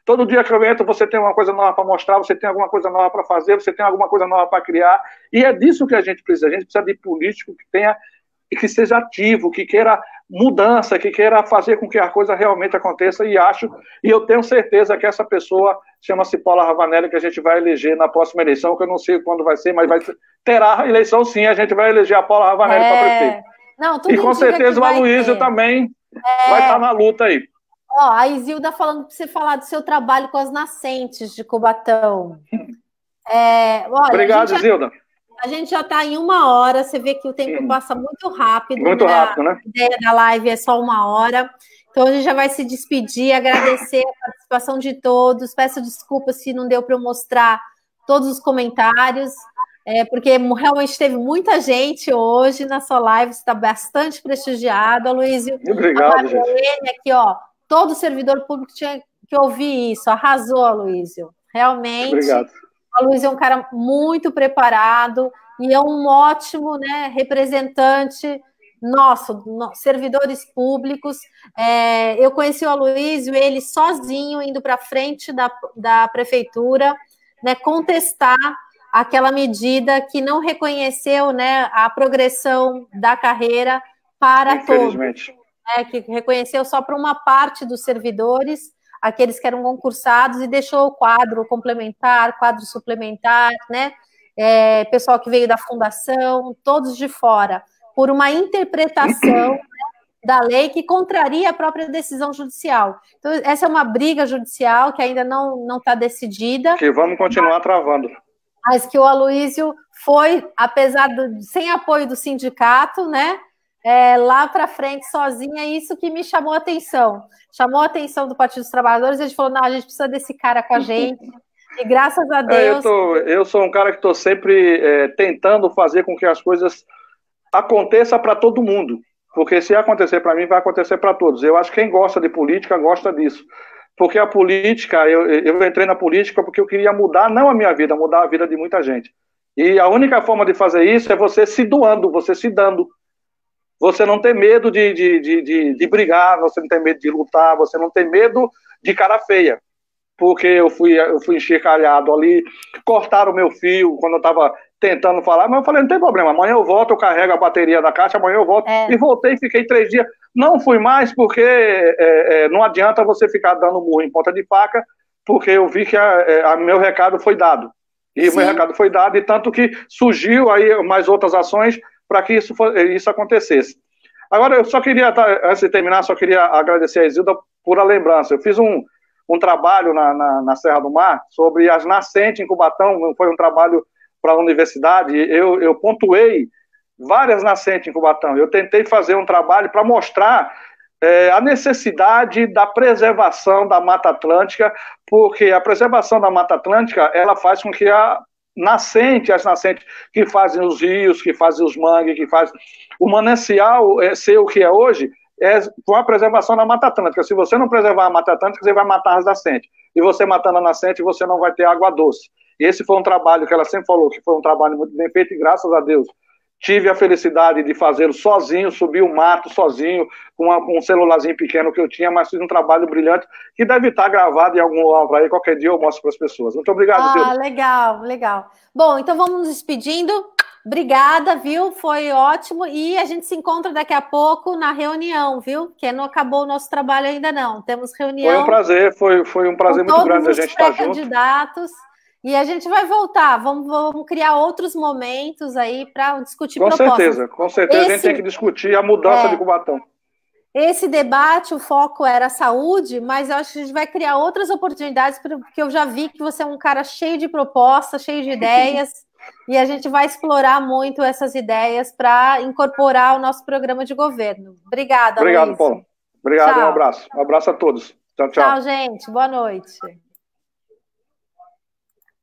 Todo dia que eu entro, você tem uma coisa nova para mostrar, você tem alguma coisa nova para fazer, você tem alguma coisa nova para criar, e é disso que a gente precisa. A gente precisa de político que tenha e que seja ativo, que queira mudança, que queira fazer com que a coisa realmente aconteça, e eu tenho certeza que essa pessoa chama-se Paula Ravanelli, que a gente vai eleger na próxima eleição, que eu não sei quando vai ser, mas terá eleição sim, a gente vai eleger a Paula Ravanelli para prefeito. E com certeza o Aloysio também vai estar na luta aí. Ó, a Isilda falando para você falar do seu trabalho com as nascentes de Cubatão. Olha, obrigado, Isilda. A gente já está em 1 hora, você vê que o tempo passa muito rápido. Muito rápido, né? A ideia da live é só 1 hora. Então, a gente já vai se despedir, agradecer a participação de todos. Peço desculpas se não deu para eu mostrar todos os comentários, porque realmente teve muita gente hoje na sua live, você está bastante prestigiado, Aloysio. Obrigado, gente. Aqui, ó, todo servidor público tinha que ouvir isso. Arrasou, Aloysio. Realmente. Obrigado. O Luiz é um cara muito preparado e é um ótimo, representante nosso, servidores públicos. Eu conheci o Aloysio, ele sozinho, indo para frente da prefeitura, contestar aquela medida que não reconheceu a progressão da carreira para todos. Que reconheceu só para uma parte dos servidores, aqueles que eram concursados, e deixou o quadro complementar, quadro suplementar, pessoal que veio da fundação, todos de fora, por uma interpretação da lei que contraria a própria decisão judicial. Então, essa é uma briga judicial que ainda não está decidida. Que vamos continuar travando. Mas que o Aloysio foi, apesar sem apoio do sindicato, lá para frente sozinha, é isso que me chamou a atenção. Chamou a atenção do Partido dos Trabalhadores, e a gente falou, não, a gente precisa desse cara com a gente, e graças a Deus... Eu sou um cara que estou sempre tentando fazer com que as coisas aconteçam para todo mundo, porque se acontecer para mim, vai acontecer para todos. Eu acho que quem gosta de política, gosta disso. Porque a política, eu entrei na política porque eu queria mudar, não a minha vida, mudar a vida de muita gente. E a única forma de fazer isso é você se doando, você se dando. Você não tem medo de brigar, você não tem medo de lutar, você não tem medo de cara feia. Porque eu fui enxercalhado ali, cortaram o meu fio quando eu estava tentando falar, mas eu falei, não tem problema, amanhã eu volto, eu carrego a bateria da caixa, amanhã eu volto. E voltei, fiquei 3 dias. Não fui mais porque não adianta você ficar dando murro em ponta de faca, porque eu vi que meu recado foi dado. E o meu recado foi dado, e tanto que surgiu aí mais outras ações para que isso acontecesse. Agora, eu só queria, antes de terminar, só queria agradecer a Isilda por a lembrança. Eu fiz um trabalho na Serra do Mar sobre as nascentes em Cubatão, foi um trabalho para a universidade, eu pontuei várias nascentes em Cubatão. Eu tentei fazer um trabalho para mostrar a necessidade da preservação da Mata Atlântica, porque a preservação da Mata Atlântica, ela faz com que as nascentes que fazem os rios, que fazem os mangues, que fazem o manancial ser o que é hoje, com a preservação da Mata Atlântica. Se você não preservar a Mata Atlântica, você vai matar as nascentes. E você matando a nascente, você não vai ter água doce. E esse foi um trabalho que ela sempre falou, que foi um trabalho muito bem feito, e graças a Deus tive a felicidade de fazê-lo sozinho, subir o mato sozinho, com um celularzinho pequeno que eu tinha, mas fiz um trabalho brilhante, que deve estar gravado em algum lugar aí, qualquer dia eu mostro para as pessoas. Muito obrigado, Silvia. Legal, legal. Bom, então vamos nos despedindo. Obrigada, viu? Foi ótimo. E a gente se encontra daqui a pouco na reunião, viu? Porque não acabou o nosso trabalho ainda não. Temos reunião. Foi um prazer, foi um prazer muito grande a gente estar junto. Candidatos. E a gente vai voltar, vamos criar outros momentos aí para discutir com propostas. Com certeza a gente tem que discutir a mudança de Cubatão. Esse debate, o foco era a saúde, mas eu acho que a gente vai criar outras oportunidades, porque eu já vi que você é um cara cheio de propostas, cheio de ideias, e a gente vai explorar muito essas ideias para incorporar o nosso programa de governo. Obrigada, Obrigado, Luiz. Paulo. Obrigado, tchau. Um abraço. Um abraço a todos. Tchau, tchau. Tchau, gente. Boa noite.